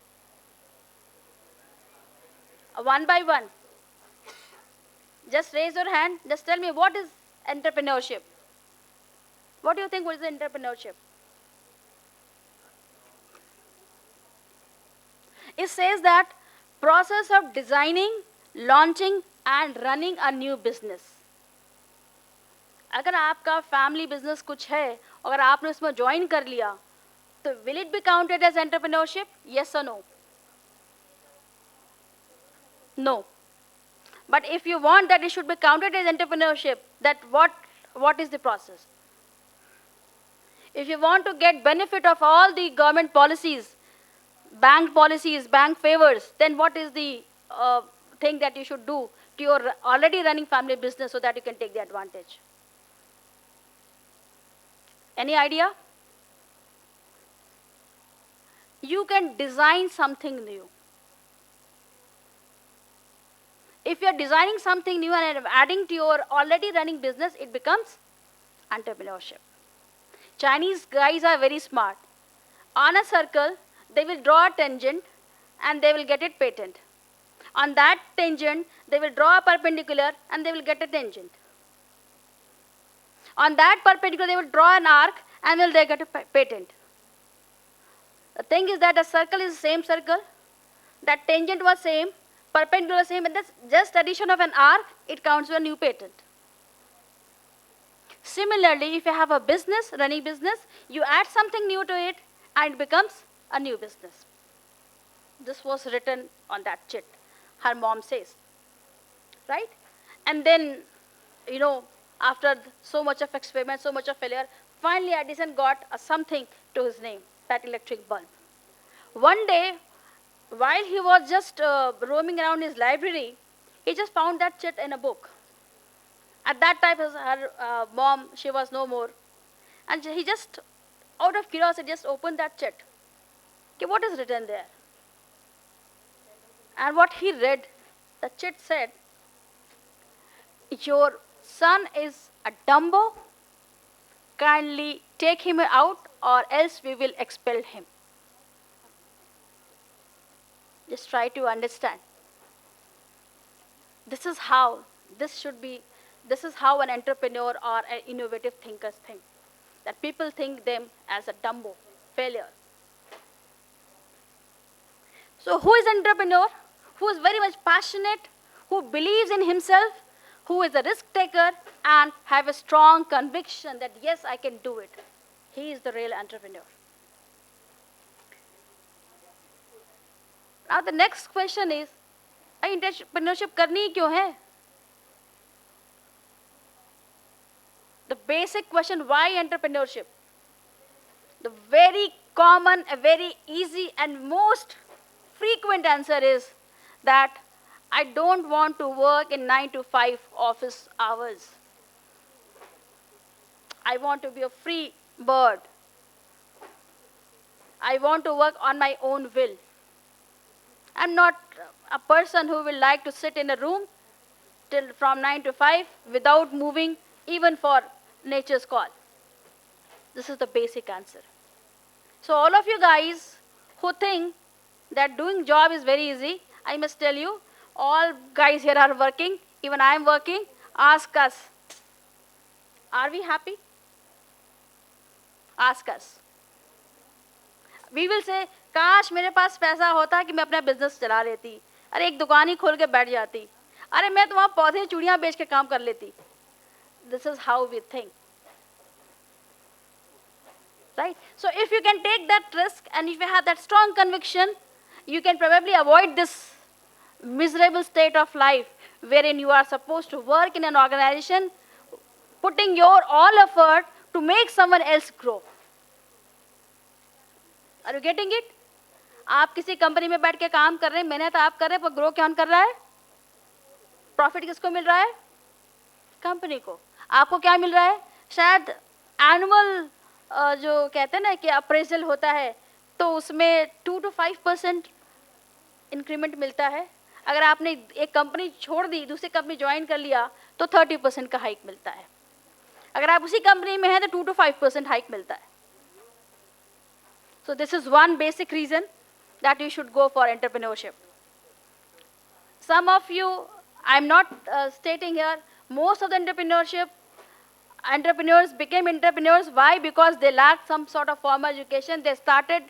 One by one, just raise your hand, just tell me what is entrepreneurship. What do you think, what is entrepreneurship? It says that process of designing, launching and running a new business. अगर आपका family business कुछ है, अगर आपने उसमें join कर लिया, तो will it be counted as entrepreneurship? Yes or no? No. But if you want that it should be counted as entrepreneurship, that what is the process? If you want to get benefit of all the government policies, bank favors, then what is the thing that you should do to your already running family business so that you can take the advantage? Any idea? You can design something new. If you are designing something new and adding to your already running business, it becomes entrepreneurship. Chinese guys are very smart. On a circle, they will draw a tangent and they will get it patent. On that tangent, they will draw a perpendicular and they will get a tangent. On that perpendicular, they will draw an arc and will they get a patent. The thing is that a circle is the same circle, that tangent was same, perpendicular same, and that's just addition of an arc, it counts as a new patent. Similarly, if you have a business, running business, you add something new to it and it becomes a new business. This was written on that chit, her mom says, right? And then, you know, after so much of experiment, so much of failure, finally Edison got a something to his name, that electric bulb. One day, while he was just roaming around his library, he just found that chit in a book. At that time, her mom, she was no more. And he just, out of curiosity, just opened that chit. Okay, what is written there? And what he read, the chit said, your son is a Dumbo, kindly take him out or else we will expel him. Just try to understand. This is how an entrepreneur or an innovative thinkers think. That people think them as a Dumbo, failure. So who is entrepreneur? Who is very much passionate, who believes in himself, who is a risk taker and have a strong conviction that yes, I can do it. He is the real entrepreneur. Now the next question is, entrepreneurship karni kyun hai? The basic question, why entrepreneurship? The very common, a very easy and most frequent answer is that I don't want to work in 9 to 5 office hours. I want to be a free bird. I want to work on my own will. I'm not a person who will like to sit in a room till from 9 to 5 without moving even for nature's call. This is the basic answer. So all of you guys who think that doing job is very easy, I must tell you, all guys here are working, even I am working, ask us, are we happy? Ask us. We will say, काश मेरे पास पैसा होता कि मैं अपना business चला लेती, अरे एक दुकान ही खोल के बैठ जाती, अरे मैं तो वहाँ पौधे चूड़ियाँ बेच के काम कर लेती. This is how we think. Right? So if you can take that risk and if you have that strong conviction, you can probably avoid this miserable state of life wherein you are supposed to work in an organization, putting your all effort to make someone else grow. Are you getting it? आप किसी company में बैठ के काम कर रहे हैं, मेहनत आप कर रहे हैं, पर ग्रो कौन कर रहा है? प्रॉफिट किसको मिल रहा है? कंपनी को. आपको क्या मिल रहा है? शायद एनुअल जो कहते हैं ना कि अप्रेजल होता है, तो उसमें 2 to 5% इंक्रीमेंट मिलता है. अगर आपने एक कंपनी छोड़ दी, दूसरी कंपनी ज्वाइन कर लिया, तो 30% का हाइक मिलता है. अगर आप उसी कंपनी में हैं तो 2 to 5% हाइक मिलता है. So this is one basic reason that you should go for entrepreneurship. Some of you, I'm not stating here, most of the entrepreneurs became entrepreneurs. Why? Because they lacked some sort of formal education. They started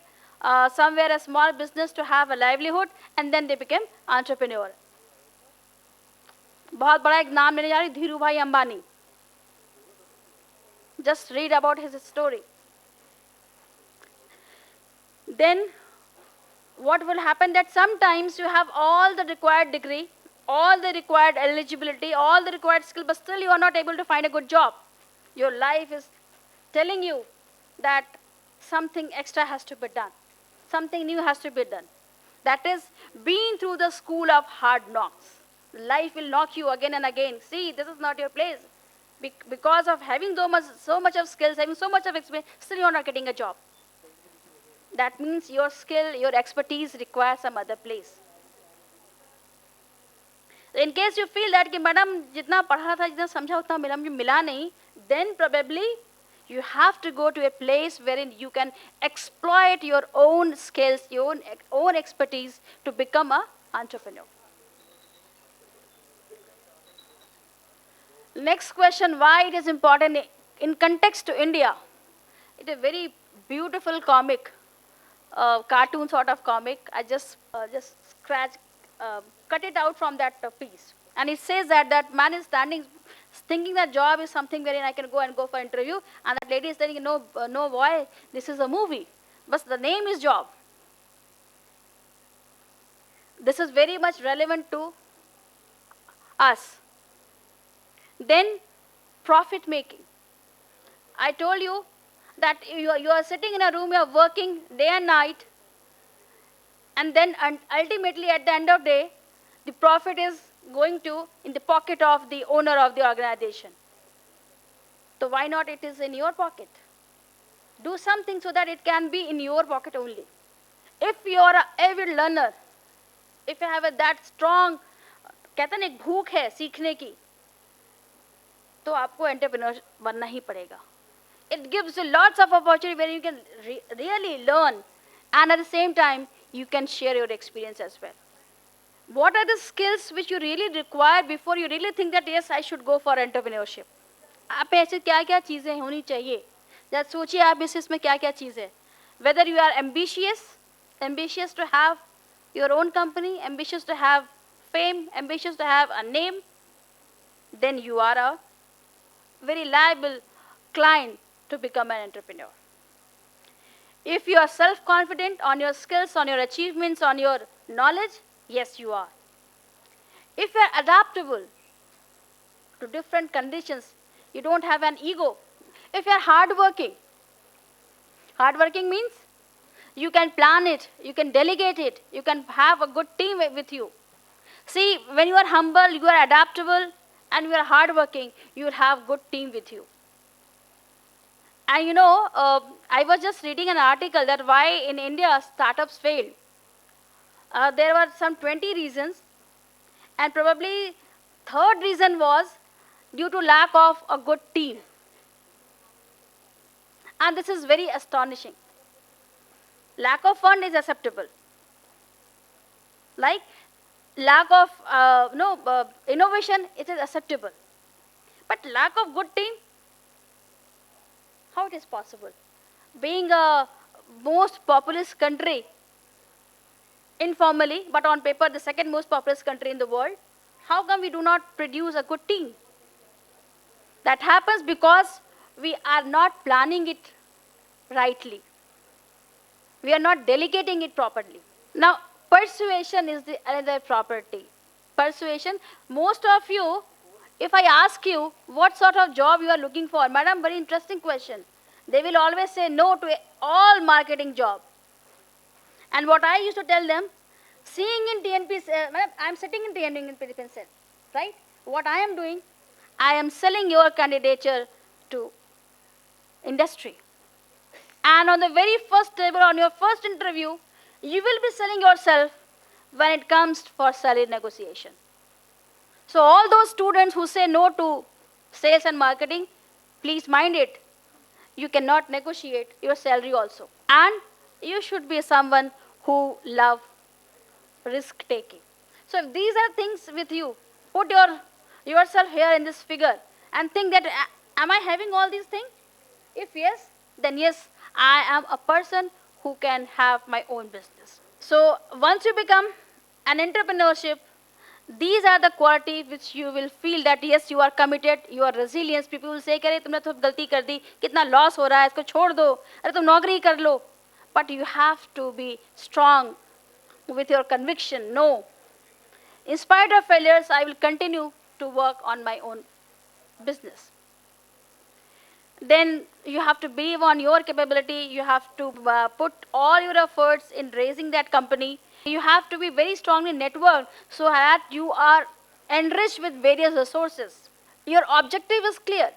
somewhere a small business to have a livelihood and then they became entrepreneur. बहुत बड़ा एक नाम लेने जा रही, धीरू भाई Ambani. Just read about his story. Then what will happen that sometimes you have all the required degree, all the required eligibility, all the required skill, but still you are not able to find a good job. Your life is telling you that something extra has to be done. Something new has to be done. That is being through the school of hard knocks. Life will knock you again and again. See, this is not your place. because of having so much of skills, having so much of experience, still you're not getting a job. That means your skill, your expertise requires some other place. In case you feel that कि madam जितना पढ़ा था जितना समझा उतना मिला नहीं, then probably you have to go to a place wherein you can exploit your own skills, your own expertise to become an entrepreneur. Next question, why it is important in context to India. It's a very beautiful comic, cartoon sort of comic. I just cut it out from that piece. And it says that man is thinking that job is something wherein I can go for interview, and that lady is telling, no boy, this is a movie, but the name is job. This is very much relevant to us. Then profit making. I told you that you are sitting in a room, you are working day and night, and then ultimately at the end of the day, the profit is going to in the pocket of the owner of the organization. So why not it is in your pocket? Do something so that it can be in your pocket only. If you are an avid learner, if you have that strong, कहते हैं एक भूख है सीखने की, तो आपको entrepreneur बनना ही पड़ेगा. It gives you lots of opportunity where you can really learn, and at the same time you can share your experience as well. What are the skills which you really require before you really think that yes, I should go for entrepreneurship? आप में ऐसे क्या क्या चीज़ें होनी चाहिए? जरा सोचिए आप बिजनेस में क्या क्या चीज़ है. Whether you are ambitious to have your own company, ambitious to have fame, ambitious to have a name, then you are a very liable client to become an entrepreneur. If you are self-confident on your skills, on your achievements, on your knowledge, yes, you are. If you are adaptable to different conditions, you don't have an ego. If you are hardworking means you can plan it, you can delegate it, you can have a good team with you. See, when you are humble, you are adaptable, and you are hardworking, you will have good team with you. And you know, I was just reading an article that why in India startups failed. There were some 20 reasons, and probably third reason was due to lack of a good team. And this is very astonishing. Lack of fund is acceptable. Like lack of innovation, it is acceptable. But lack of good team, how it is possible? Being a most populous country, informally, but on paper the second most populous country in the world, how come we do not produce a good team? That happens because we are not planning it rightly. We are not delegating it properly. Now, persuasion is another property. Persuasion, most of you, if I ask you what sort of job you are looking for, madam, very interesting question. They will always say no to all marketing job. And what I used to tell them, seeing in TNP, I am sitting in TNP cell, right? What I am doing, I am selling your candidature to industry. And on the very first table, on your first interview, you will be selling yourself when it comes for salary negotiation. So all those students who say no to sales and marketing, please mind it. You cannot negotiate your salary also. And you should be someone who love risk taking. So if these are things with you, put yourself here in this figure and think that, am I having all these things? If yes, then yes, I am a person who can have my own business. So once you become an entrepreneurship, these are the qualities which you will feel that yes, you are committed, you are resilient. People will say, "Kare, तुमने तो गलती कर दी, कितना loss हो रहा है, इसको छोड़ दो, अरे तुम नौकरी कर लो." But you have to be strong with your conviction. No, in spite of failures, I will continue to work on my own business. Then you have to believe on your capability. You have to put all your efforts in raising that company. You have to be very strongly networked so that you are enriched with various resources. Your objective is clear.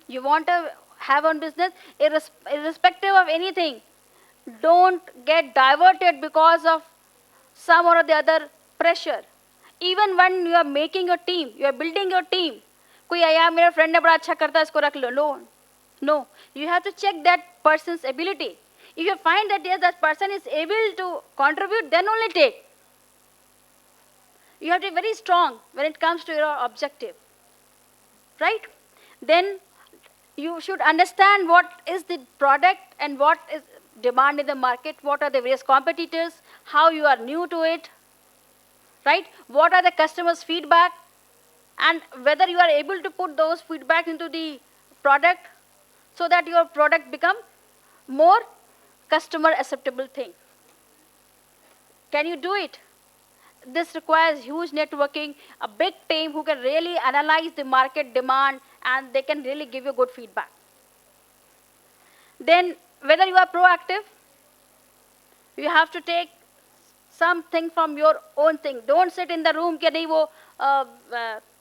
You want to have on business irrespective of anything. Don't get diverted because of some or the other pressure. Even when you are making your team, you are building your team. कोई आया मेरा friend ने बड़ा अच्छा करता है इसको रख लो. No. You have to check that person's ability. If you find that yes, that person is able to contribute, then only take. You have to be very strong when it comes to your objective. Right? Then you should understand what is the product and what is demand in the market, what are the various competitors, how you are new to it, right? What are the customers' feedback, and whether you are able to put those feedback into the product so that your product become more customer acceptable thing. Can you do it? This requires huge networking, a big team who can really analyze the market demand and they can really give you good feedback. Then whether you are proactive, you have to take something from your own thing. Don't sit in the room कि नहीं वो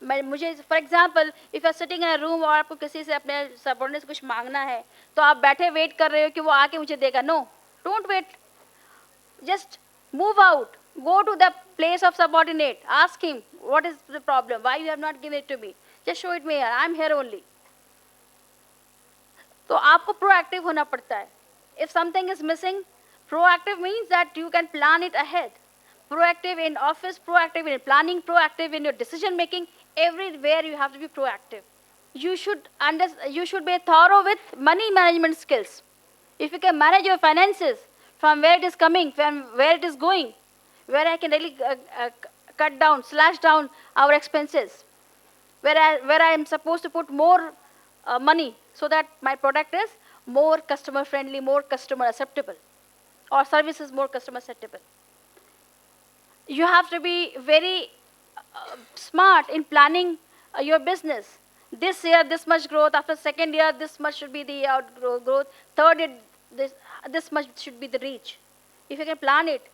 मुझे for example if you are sitting in a room और आपको किसी से अपने subordinate से कुछ मांगना है तो आप बैठे wait कर रहे हो कि वो आके मुझे देगा. No, don't wait. Just move out. Go to the place of subordinate. Ask him what is the problem. Why you have not given it to me? Just show it me here. I'm here only. तो आपको proactive होना पड़ता है. If something is missing, proactive means that you can plan it ahead. Proactive in office, proactive in planning, proactive in your decision making. Everywhere you have to be proactive. You should be thorough with money management skills. If you can manage your finances, from where it is coming, from where it is going, where I can really cut down, slash down our expenses, where I am supposed to put more money so that my product is more customer friendly, more customer acceptable, or service is more customer acceptable. You have to be very smart in planning your business. This year, this much growth. After second year, this much should be the growth. Third year, this much should be the reach. If you can plan it.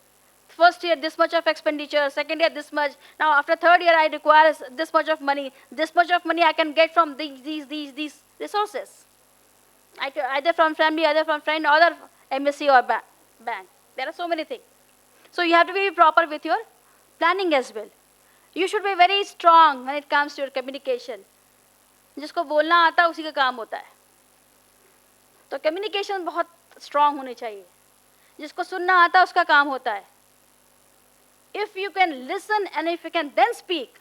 First year, this much of expenditure. Second year, this much. Now, after third year, I require this much of money. This much of money I can get from these resources. Either from family, either from friend, or MSc or bank. There are so many things. So you have to be proper with your planning as well. You should be very strong when it comes to your communication. जिसको बोलना आता है उसी का काम होता है. तो communication बहुत strong होनी चाहिए. जिसको सुनना आता है उसका काम होता है. If you can listen and if you can then speak,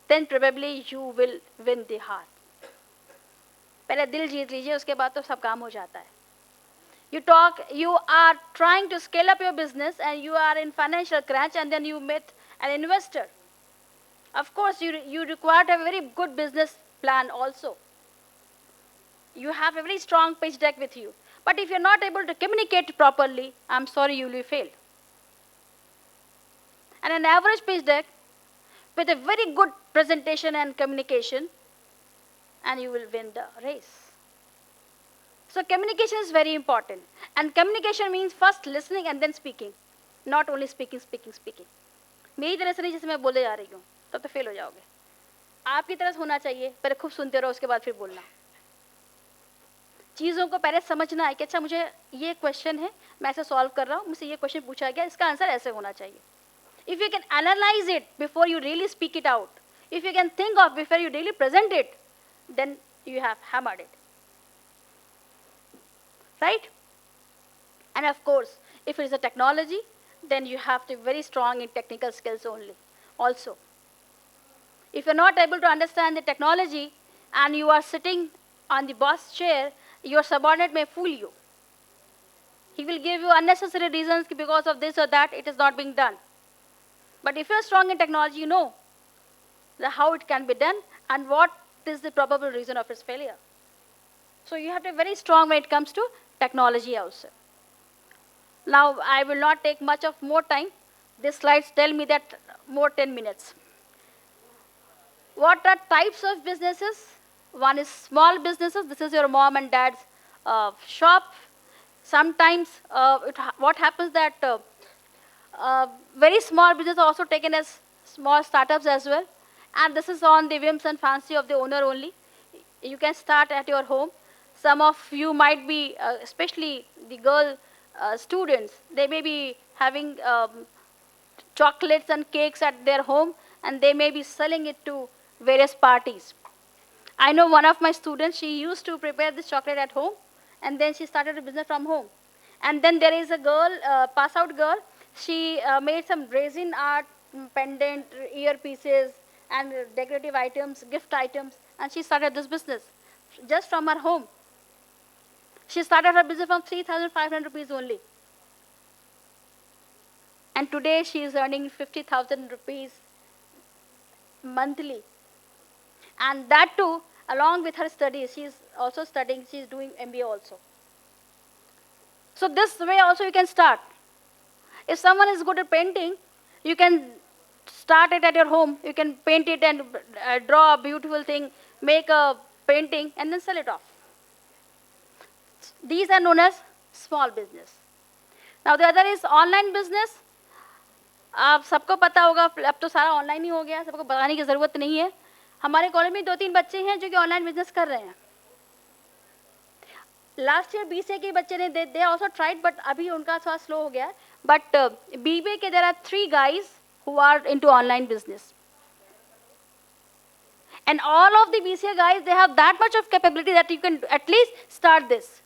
then probably you will win the heart. पहले दिल जीत लीजिए, उसके बाद तो सब काम हो जाता है. You are trying to scale up your business and you are in financial crunch and then you meet an investor. Of course, you require to have a very good business plan also. You have a very strong pitch deck with you. But if you're not able to communicate properly, I'm sorry, you will fail. And an average pitch deck with a very good presentation and communication, and you will win the race. So communication is very important. And communication means first listening and then speaking. Not only speaking. मेरी तरह से नहीं जैसे मैं बोले जा रही हूँ, तब तो फेल हो जाओगे. आपकी तरह से होना चाहिए, पहले खूब सुनते रहो, उसके बाद फिर बोलना. चीज़ों को पहले समझना है कि अच्छा मुझे ये क्वेश्चन है, मैं ऐसे सॉल्व कर रहा हूँ, मुझसे ये क्वेश्चन पूछा गया, इसका आंसर ऐसे होना चाहिए. If you can analyze it before you really speak it out, if you can think of before you really present it, then you have hammered it. Right? And of course, if it is a technology, then you have to be very strong in technical skills only. Also, if you're not able to understand the technology and you are sitting on the boss chair, your subordinate may fool you. He will give you unnecessary reasons because of this or that, it is not being done. But if you're strong in technology, you know how it can be done and what is the probable reason of its failure. So you have to be very strong when it comes to technology also. Now, I will not take much of more time. These slides tell me that more 10 minutes. What are types of businesses? One is small businesses. This is your mom and dad's shop. Sometimes what happens that very small businesses are also taken as small startups as well. and this is on the whims and fancy of the owner only. You can start at your home. Some of you might be, especially the girl students, they may be having chocolates and cakes at their home, and they may be selling it to various parties. I know one of my students, she used to prepare this chocolate at home, and then she started a business from home. And then there is a girl, pass out girl, she made some resin art, pendant, earpieces, and decorative items, gift items, and she started this business just from her home. She started her business from 3,500 rupees only. And today she is earning 50,000 rupees monthly. And that too, along with her studies, she is also studying, she is doing MBA also. So this way also you can start. If someone is good at painting, you can start it at your home. You can paint it and draw a beautiful thing, make a painting, and then sell it off. These are known as small business. Now the other is online business. आप सबको पता होगा, अब तो सारा online ही हो गया, सबको बताने की ज़रूरत नहीं है. हमारे कॉलेज में 2-3 बच्चे हैं जो कि ऑनलाइन बिजनेस कर रहे हैं. लास्ट ईयर BCA के बच्चे ने दे ऑल्सो ट्राइड, बट अभी उनका थोड़ा स्लो हो गया है. बट BBA के there are 3 guys who are into online business. And all of the BCA guys, they have that much of capability that you can at least start this.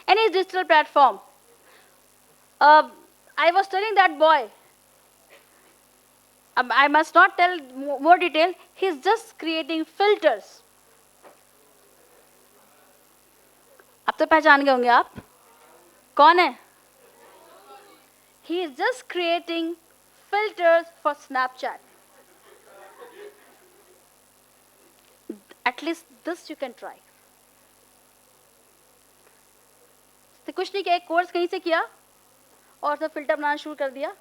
Any digital platform. I was telling that boy, I must not tell more detail, he's just creating filters. अब तो पहचान गए होंगे आप, कौन है? He is just creating filters for Snapchat. At least this you can try. तो कुछ नहीं किया, एक कोर्स कहीं से किया और सब फिल्टर बनाना शुरू कर दिया.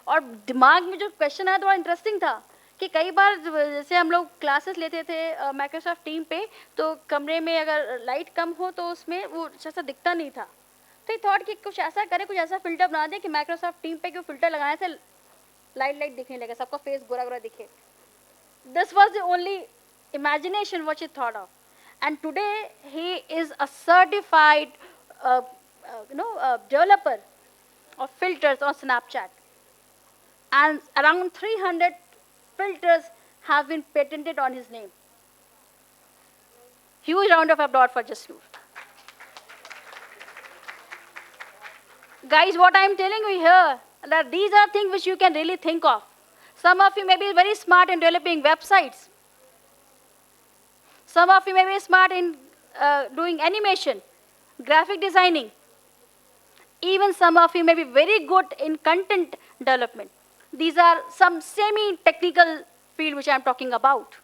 और दिमाग में जो क्वेश्चन आया थोड़ा इंटरेस्टिंग था कि कई बार जैसे हम लोग क्लासेस लेते थे माइक्रोसॉफ्ट टीम पे, तो कमरे में अगर लाइट कम हो तो उसमें वो जैसा दिखता नहीं था. तो ये थॉट कि कुछ ऐसा करें, कुछ ऐसा फिल्टर बना दें कि माइक्रोसॉफ्ट टीम पे क्यों फिल्टर लगाने से लाइट दिखने लगे, सबका फेस गोरा गोरा दिखे. This was the only imagination what he thought of. And today he is a certified developer of filters on Snapchat. And around 300 filters have been patented on his name. Huge round of applause for Jasnoor. Guys, what I am telling you here, that these are things which you can really think of. Some of you may be very smart in developing websites. Some of you may be smart in doing animation, graphic designing. Even some of you may be very good in content development. These are some semi-technical field which I am talking about.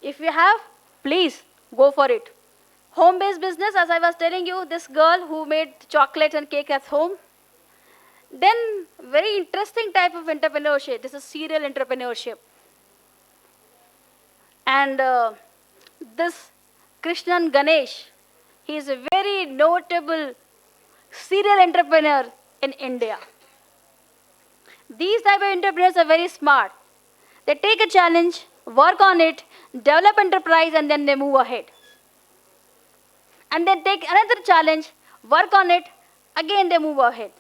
If you have, please go for it. Home-based business, as I was telling you, this girl who made chocolate and cake at home. Then very interesting type of entrepreneurship. This is serial entrepreneurship. And this Krishnan Ganesh, he is a very notable serial entrepreneur in India. These type of entrepreneurs are very smart. They take a challenge, work on it, develop enterprise, and then they move ahead. And then take another challenge, work on it, again they move ahead.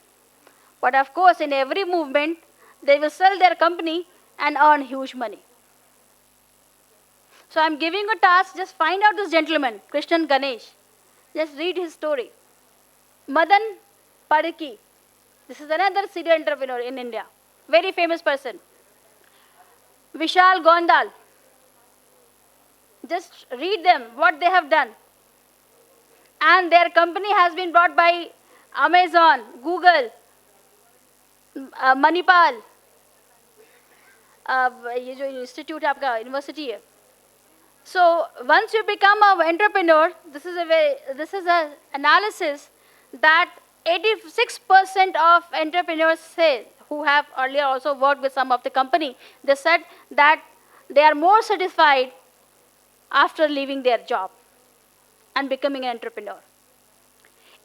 But of course, in every movement, they will sell their company and earn huge money. So I'm giving a task, just find out this gentleman, Krishnan Ganesh. Just read his story. Madan Padki. This is another serial entrepreneur in India. Very famous person. Vishal Gondal. Just read them, what they have done. And their company has been bought by Amazon, Google, Manipal. ये जो institute है आपका university है. So once you become an entrepreneur, this is an analysis that 86% of entrepreneurs say, who have earlier also worked with some of the company, they said that they are more satisfied after leaving their job and becoming an entrepreneur.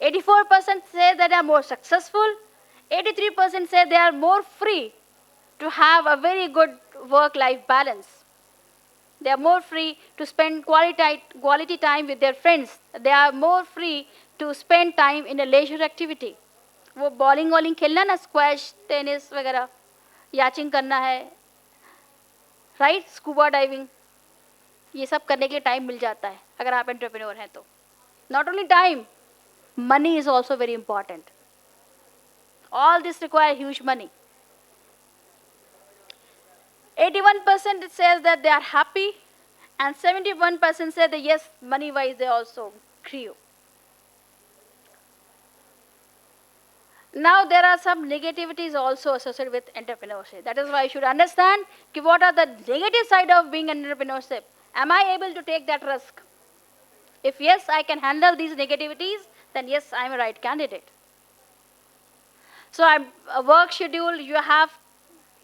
84% say that they are more successful. 83% say they are more free to have a very good work-life balance. They are more free to spend quality time with their friends. They are more free to spend time in a leisure activity. वो bowling वॉलिंग खेलना ना, squash, tennis वगैरह, yachting करना है, right, scuba diving, ये सब करने के लिए टाइम मिल जाता है अगर आप एंटरप्रेन्योर हैं तो. Not only time, money is also very important. All this require huge money. 81% it says that they are happy, and 71% say that yes, money wise they also grew. Now there are some negativities also associated with entrepreneurship. That is why you should understand what are the negative side of being entrepreneurship. Am I able to take that risk? If yes, I can handle these negativities, then yes, I am a right candidate. So a work schedule, you have,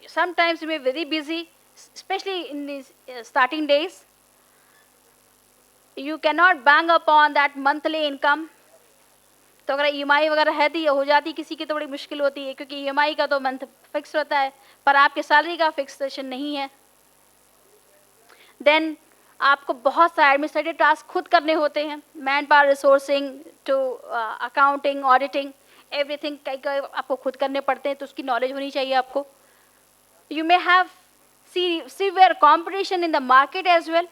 sometimes you may be very busy, especially in these starting days. You cannot bang upon that monthly income. तो अगर EMI वगैरह है तो ये हो जाती, किसी की तो बड़ी मुश्किल होती है, क्योंकि EMI का तो मंथ फिक्स होता है, पर आपके सैलरी का फिक्सेशन नहीं है. देन आपको बहुत सारे एडमिनिस्ट्रेटिव टास्क खुद करने होते हैं, man power resourcing to accounting, auditing, everything कई आपको खुद करने पड़ते हैं, तो उसकी नॉलेज होनी चाहिए आपको. You may have severe competition in the market as well,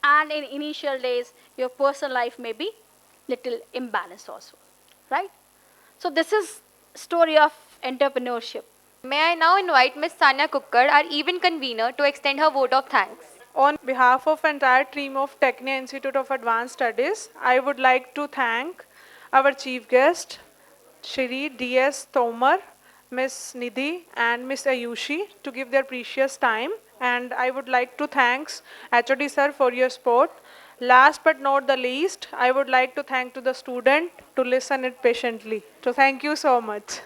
and in initial days your personal life में be little imbalance also, right? So this is story of entrepreneurship. May I now invite Ms. Sanya Kukkar, our event convener, to extend her vote of thanks. On behalf of entire team of Technia Institute of Advanced Studies, I would like to thank our chief guest, Shri D.S. Tomar, Ms. Nidhi and Ms. Ayushi to give their precious time. And I would like to thank HOD sir for your support. Last but not the least, I would like to thank to the student to listen it patiently. So thank you so much.